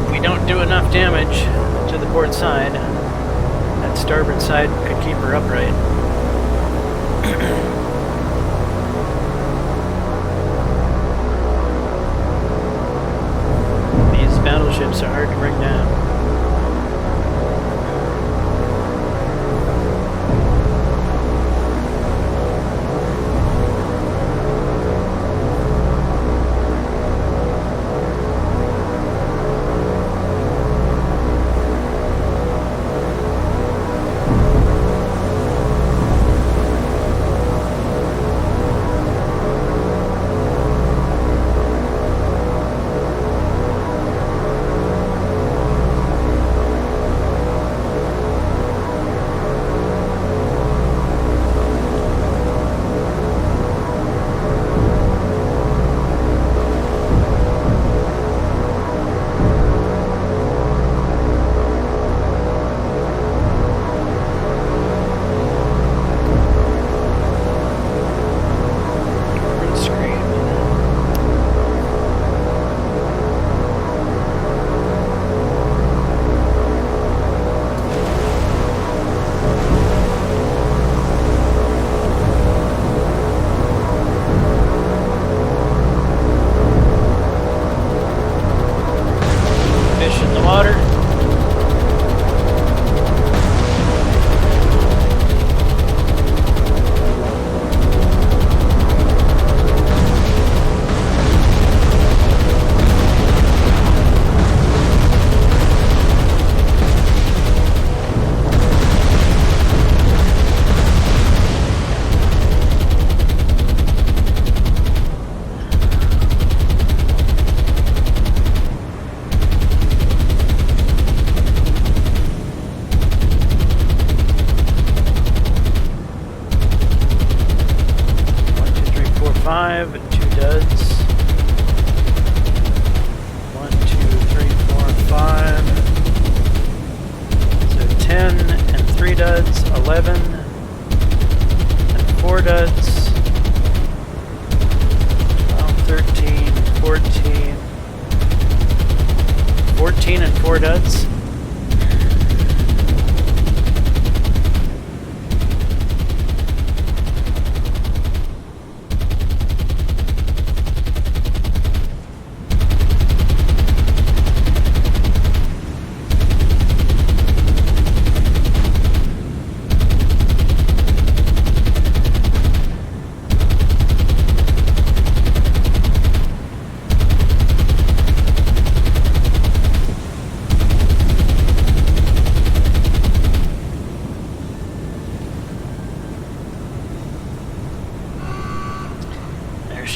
if we don't do enough damage to the port side, that starboard side could keep her upright. These battleships are hard to bring down.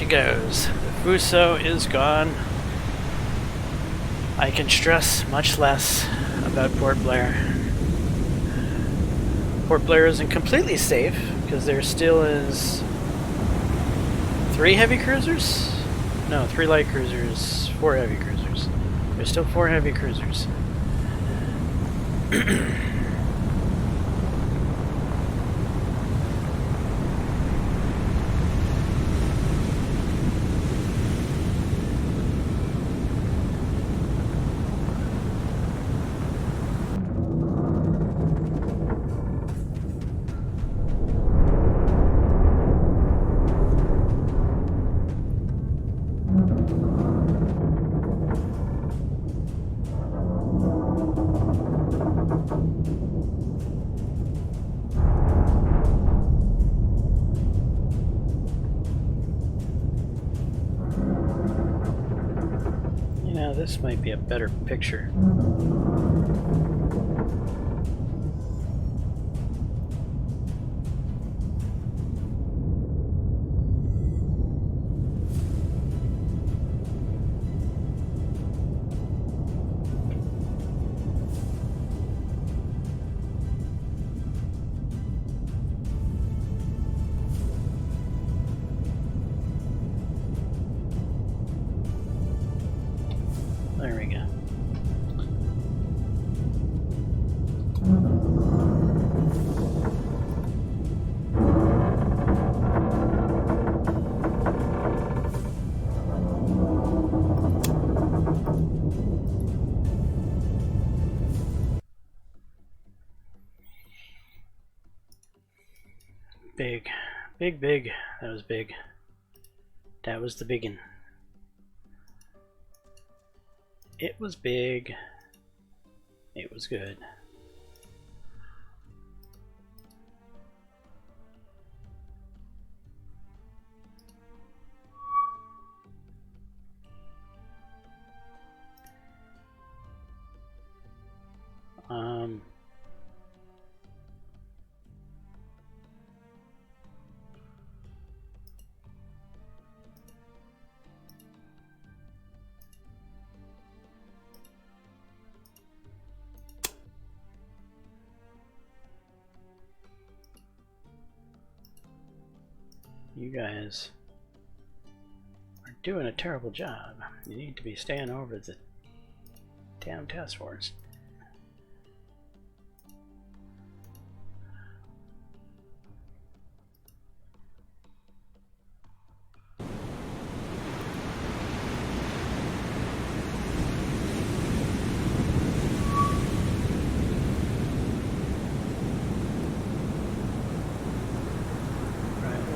Goes. The Fuso is gone. I can stress much less about Port Blair. Port Blair isn't completely safe because there still is 3 heavy cruisers? No, 3 light cruisers, 4 heavy cruisers. There's still 4 heavy cruisers. This might be a better picture. big. Big, big. That was big. That was the biggin. It was big. It was good. You guys are doing a terrible job. You need to be staying over the damn task force.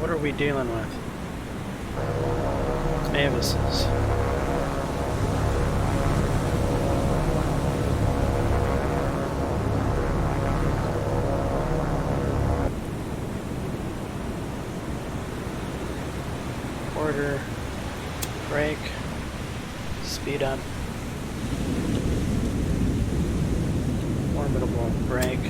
What are we dealing with? Mavis's. Order. Brake. Speed up. Formidable. Brake.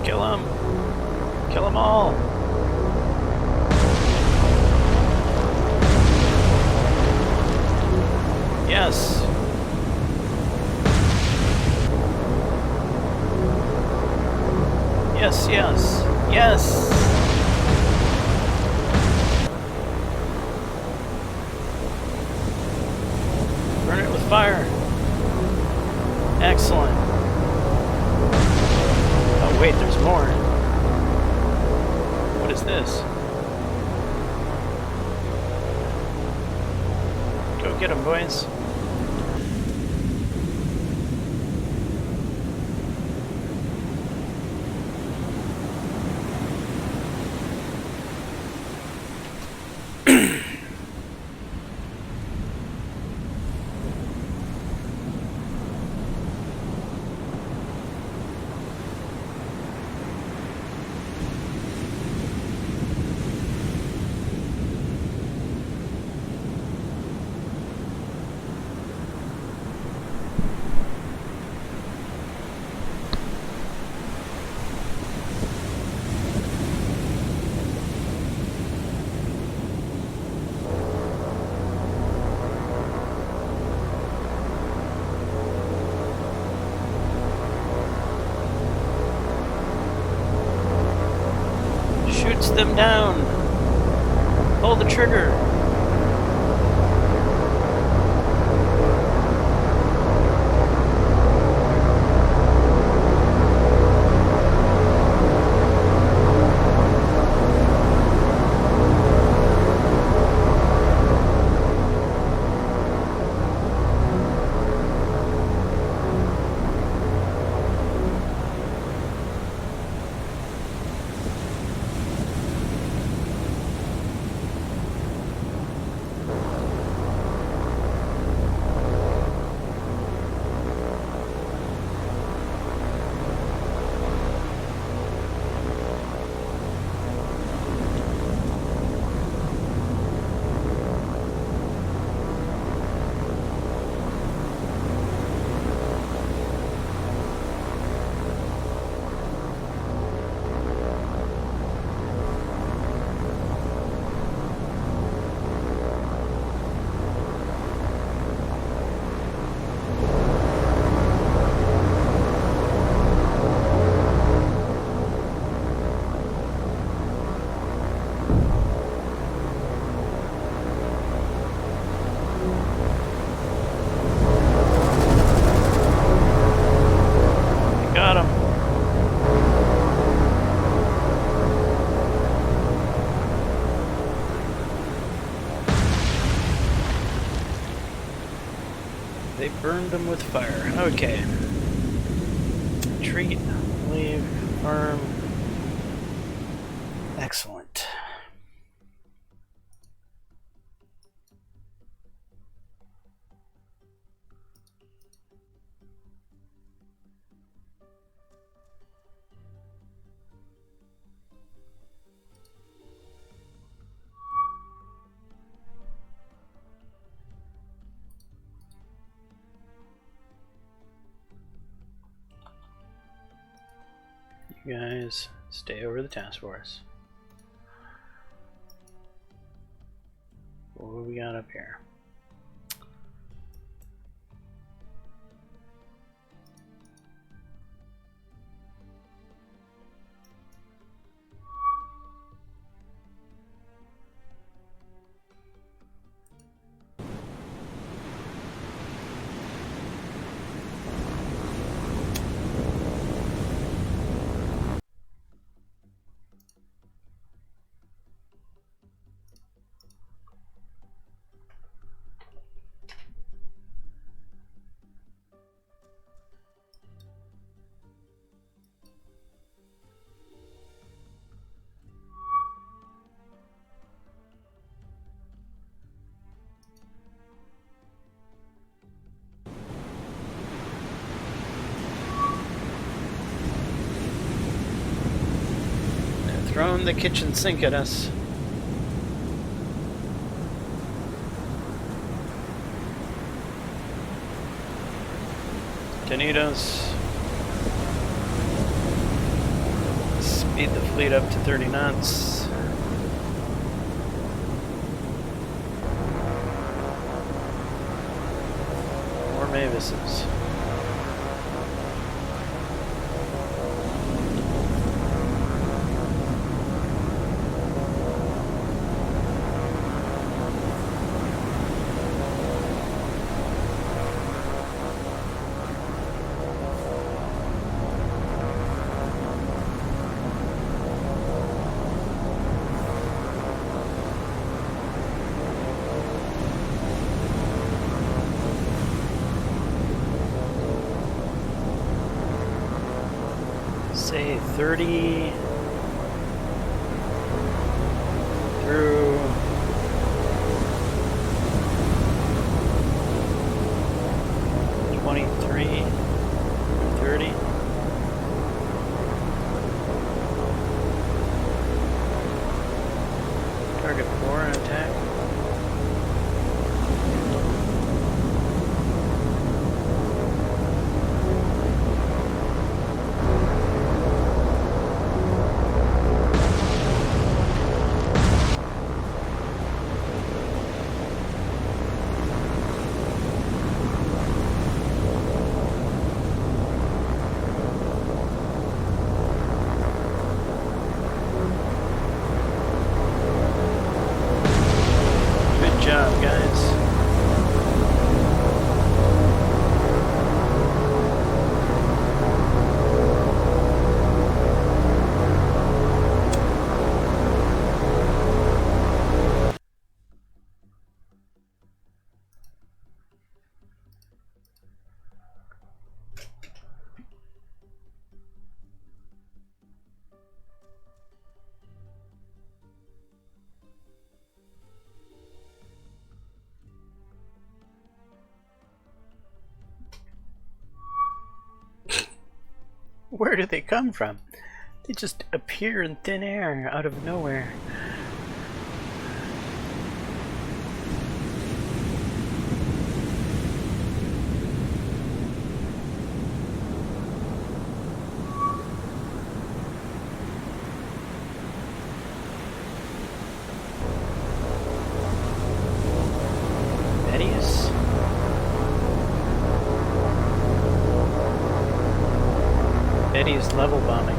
Kill him! Kill them all! Yes! Yes, yes, yes! Burn it with fire! Excellent! Oh wait, there's more. What is this? Go get him, boys. Shoots them down. Pull the trigger. Burned them with fire. Okay. Retreat. Leave. Arm. Excellent. You guys stay over the task force. What do we got up here? Throwing the kitchen sink at us. Tornadoes. Speed the fleet up to 30 knots. More Mavises. Say 30 through 23, 30. Target 4 on attack. Where do they come from? They just appear in thin air out of nowhere. Eddie's level bombing.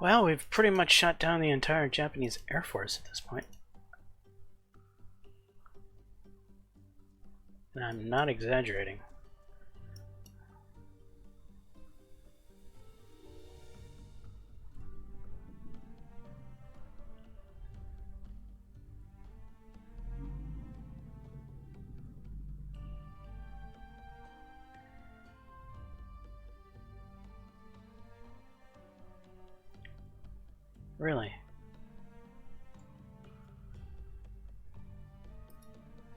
Well, we've pretty much shot down the entire Japanese Air Force at this point. And I'm not exaggerating. Really?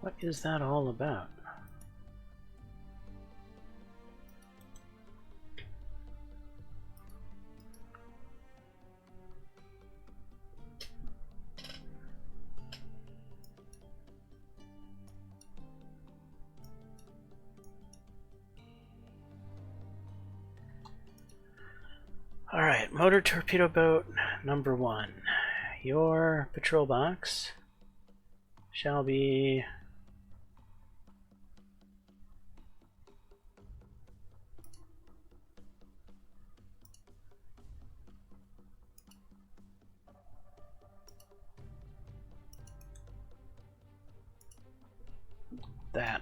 What is that all about? Alright, motor torpedo boat number 1. Your patrol box shall be that.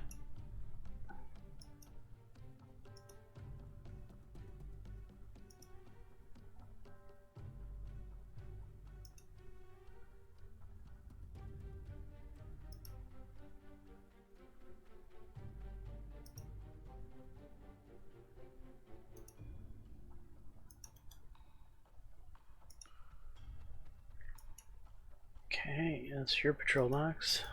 Okay, that's your patrol box.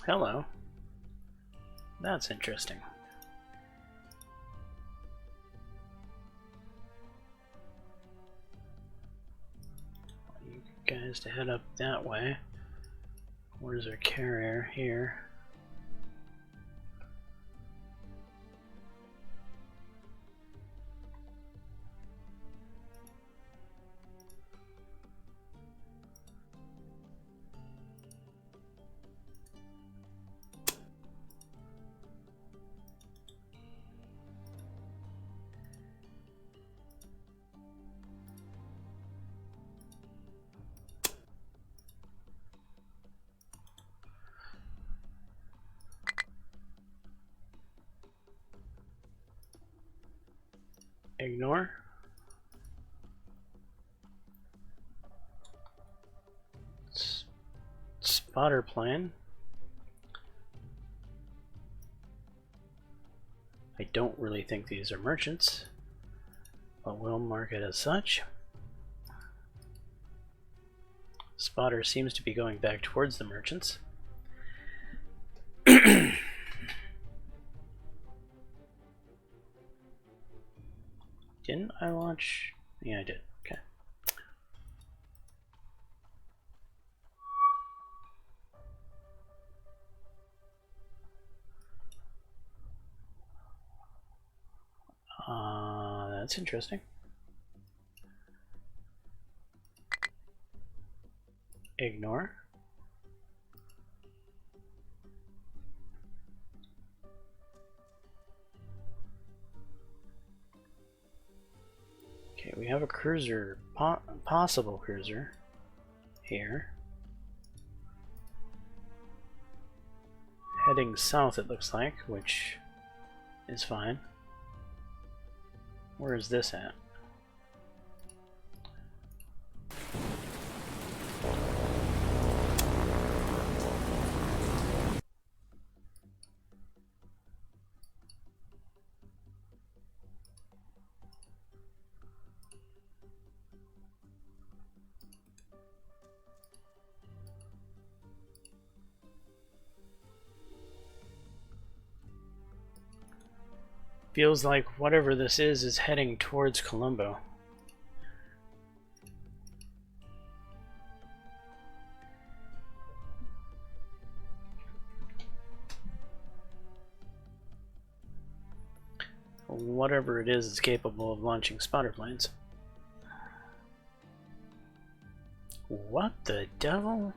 Hello. That's interesting. You guys to head up that way. Where's our carrier? Here. Ignore. Spotter plane. I don't really think these are merchants, but we'll mark it as such. Spotter seems to be going back towards the merchants. Didn't I launch? Yeah, I did. Okay. That's interesting. Ignore. Okay, we have a cruiser, possible cruiser here. Heading south, it looks like, which is fine. Where is this at? Feels like whatever this is heading towards Colombo. Whatever it is capable of launching spotter planes. What the devil?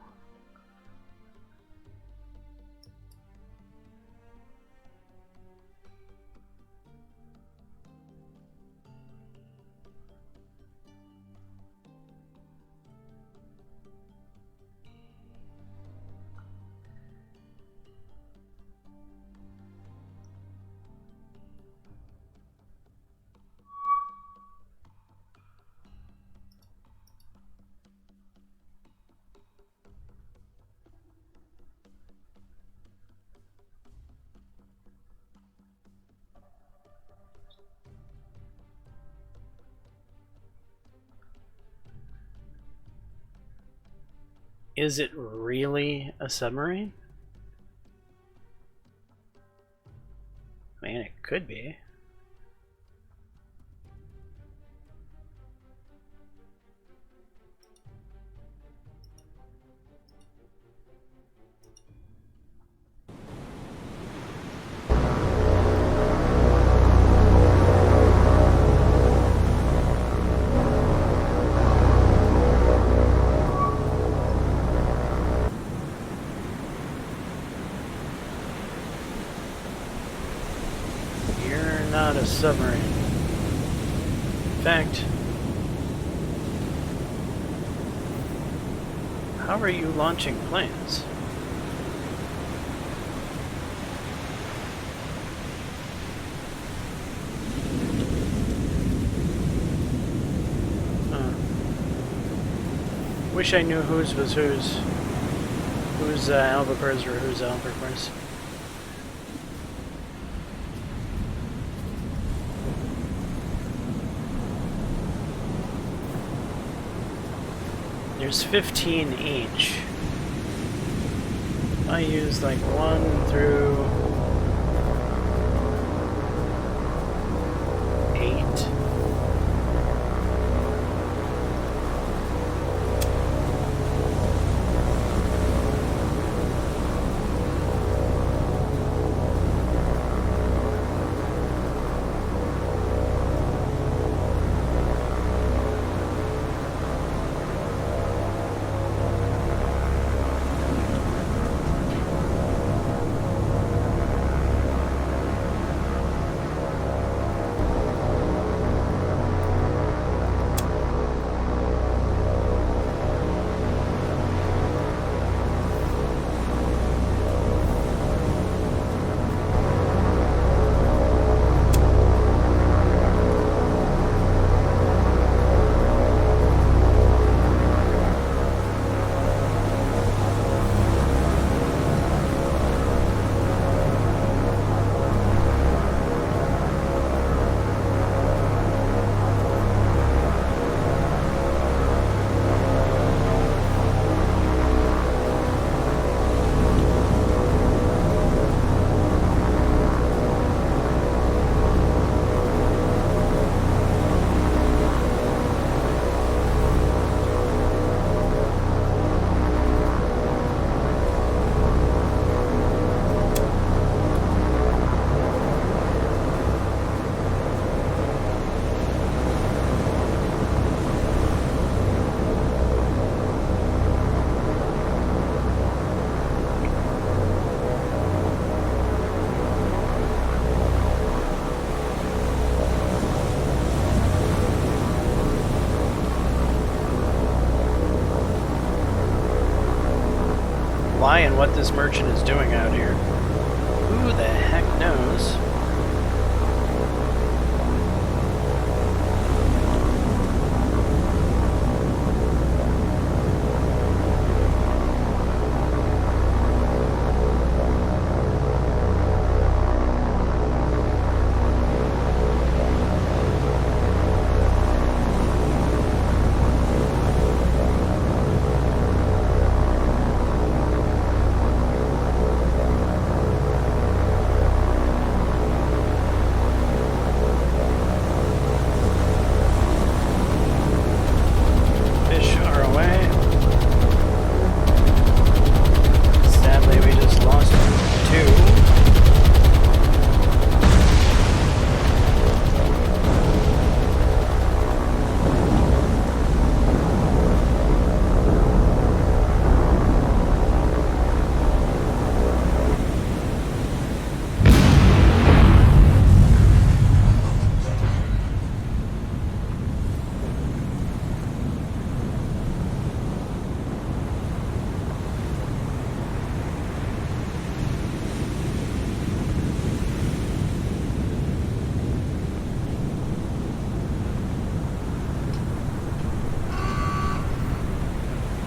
Is it really a submarine? Man, it could be. Not a submarine. In fact, how are you launching planes? Wish I knew whose was whose. Who's Albacour's or who's Albacour's. There's 15 each. I use like 1 through 8. Why and what this merchant is doing out here, who the heck knows?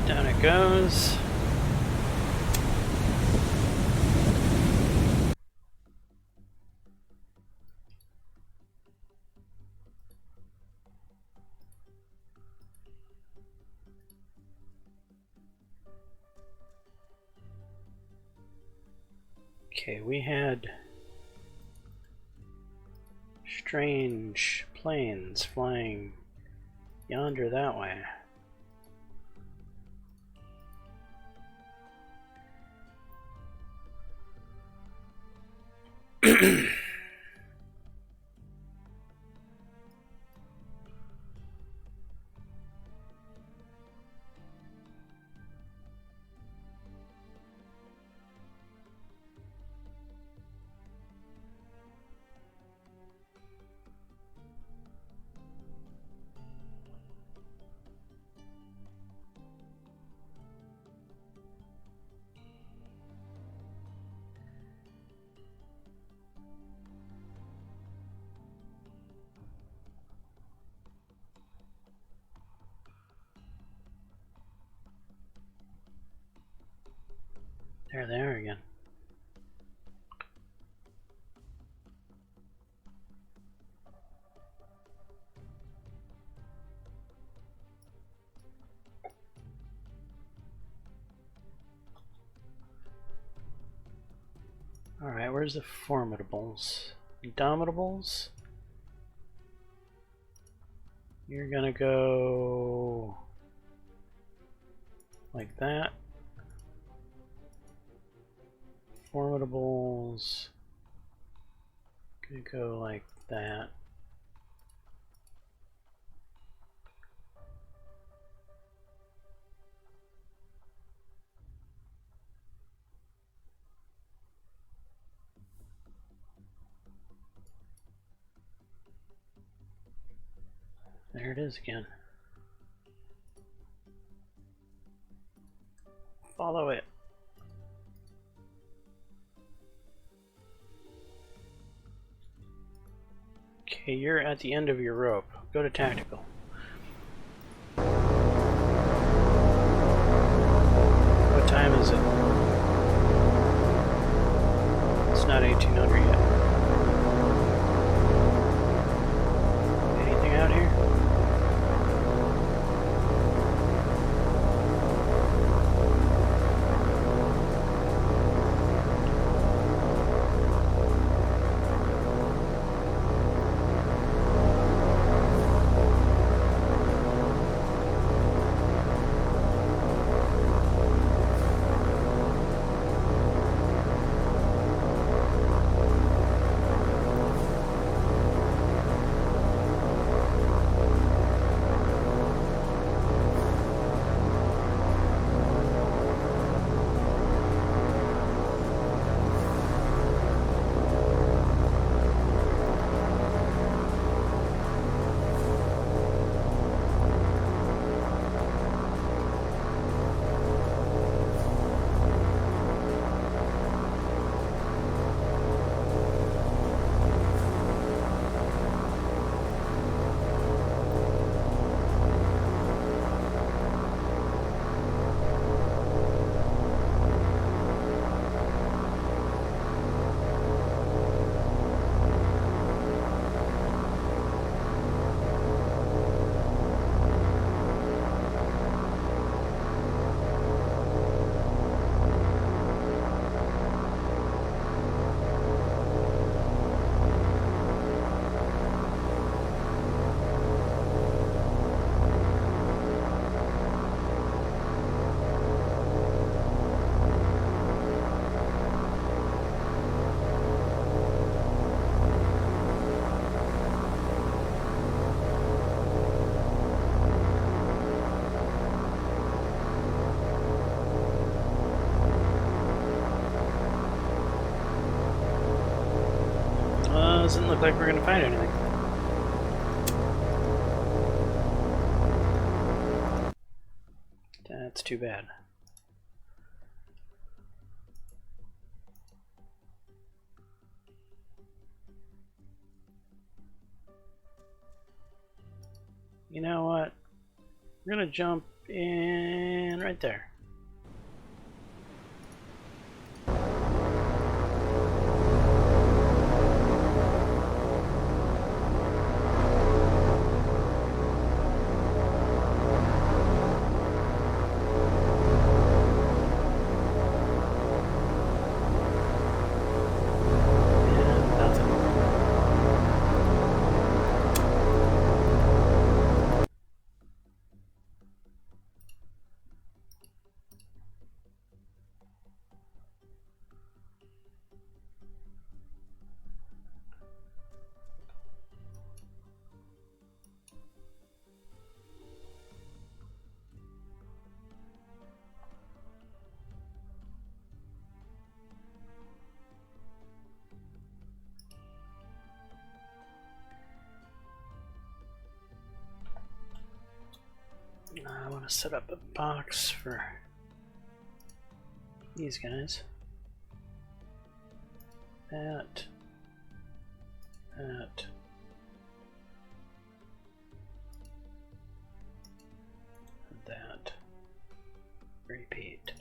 Down it goes. Okay, we had strange planes flying yonder that way. There they are again. Alright, where's the Formidable?s? Indomitables? You're gonna go like that. Formidable,s gonna go like that. There it is again. Follow it. Okay, you're at the end of your rope. Go to tactical. What time is it? It's not 1800 yet. Anything out here? doesn't look like we're gonna find anything. That's too bad. You know what? We're gonna jump in right there. I want to set up a box for these guys. That. Repeat.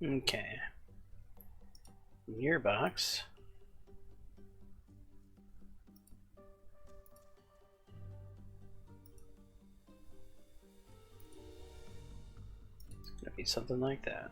Okay. Gearbox. It's gonna be something like that.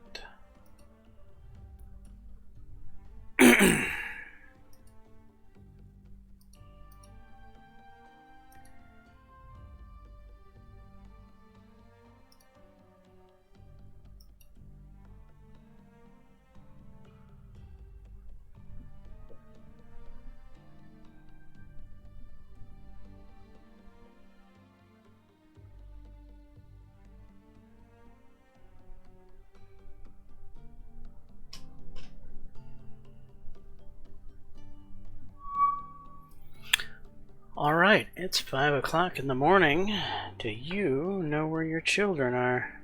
All right, it's 5 o'clock in the morning. Do you know where your children are?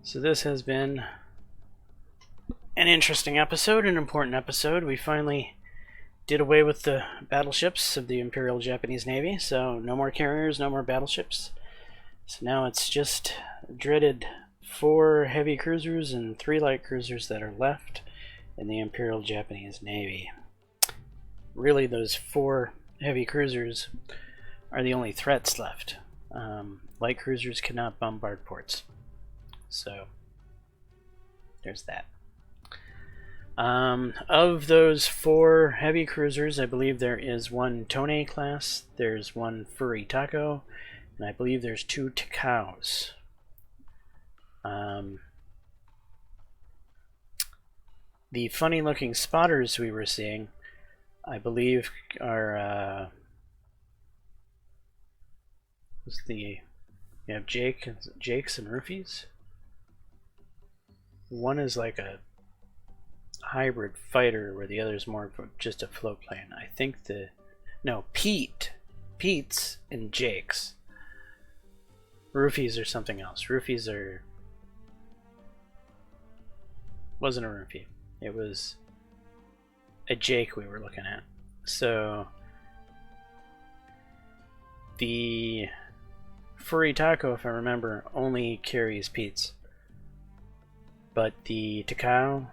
So this has been an interesting episode, an important episode. We finally did away with the battleships of the Imperial Japanese Navy, so no more carriers, no more battleships. So now it's just dreaded 4 heavy cruisers and 3 light cruisers that are left in the Imperial Japanese Navy. Really, those 4 heavy cruisers are the only threats left. Light cruisers cannot bombard ports. So, there's that. Of those 4 heavy cruisers, I believe there is 1 Tone class, there's 1 Furry Taco, and I believe there's 2 Takaos. The funny looking spotters we were seeing, I believe, are you have Jakes and Roofies. One is like a hybrid fighter, where the other is more of just a float plane. I think the No, Pete. Pete's and Jake's. Roofies are something else. Roofies are... Wasn't a roofie. It was a Jake we were looking at. So the Furry Taco, if I remember, only carries Pete's. But the Takao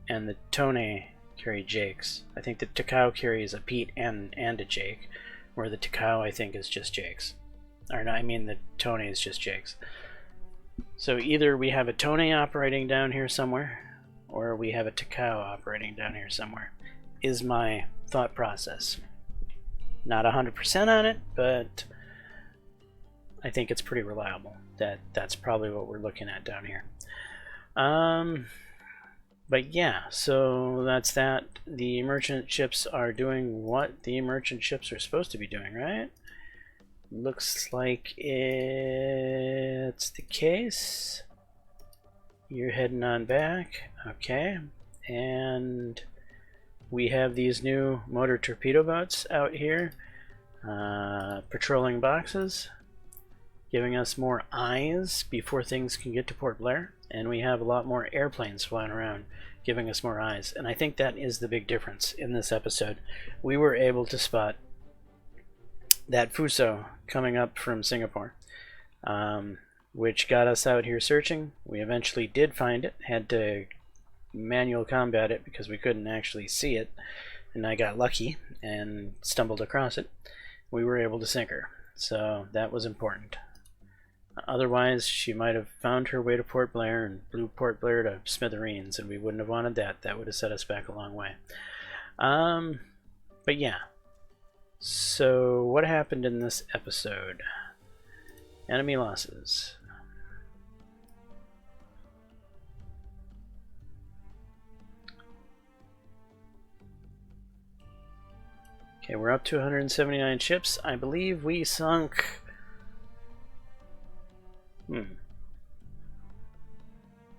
and the Tone carry Jake's. I think the Takao carries a Pete and a Jake, where the Takao I think is just Jake's. Or no, I mean the Tone is just Jake's. So either we have a Tone operating down here somewhere, or we have a Takao operating down here somewhere, is my thought process. Not 100% on it, but I think it's pretty reliable. That's probably what we're looking at down here. But yeah, so that's that. The merchant ships are doing what the merchant ships are supposed to be doing, right? Looks like it's the case. You're heading on back. Okay. And we have these new motor torpedo boats out here patrolling boxes, giving us more eyes before things can get to Port Blair. And we have a lot more airplanes flying around, giving us more eyes. And I think that is the big difference in this episode. We were able to spot that Fuso coming up from Singapore, which got us out here searching. We eventually did find it, had to manual combat it because we couldn't actually see it, and I got lucky and stumbled across it. We were able to sink her, so that was important. Otherwise, she might have found her way to Port Blair and blew Port Blair to smithereens, and we wouldn't have wanted that. That would have set us back a long way. But yeah. So, what happened in this episode? Enemy losses. Okay, we're up to 179 ships. I believe we sunk... I'm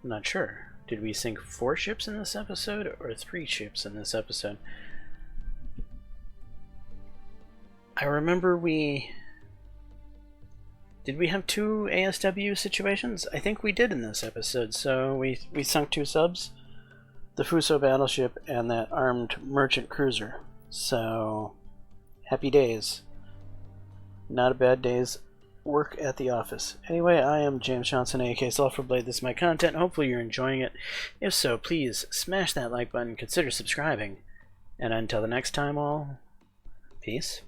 not sure. Did we sink 4 ships in this episode or 3 ships in this episode? I remember we... Did we have 2 ASW situations? I think we did in this episode. So we sunk 2 subs, the Fuso battleship and that armed merchant cruiser. So happy days. Not a bad day's work at the office. Anyway, I am James Johnson, aka Sulfurblade. This is my content. Hopefully you're enjoying it. If so, please smash that like button, consider subscribing, and until the next time, all, peace.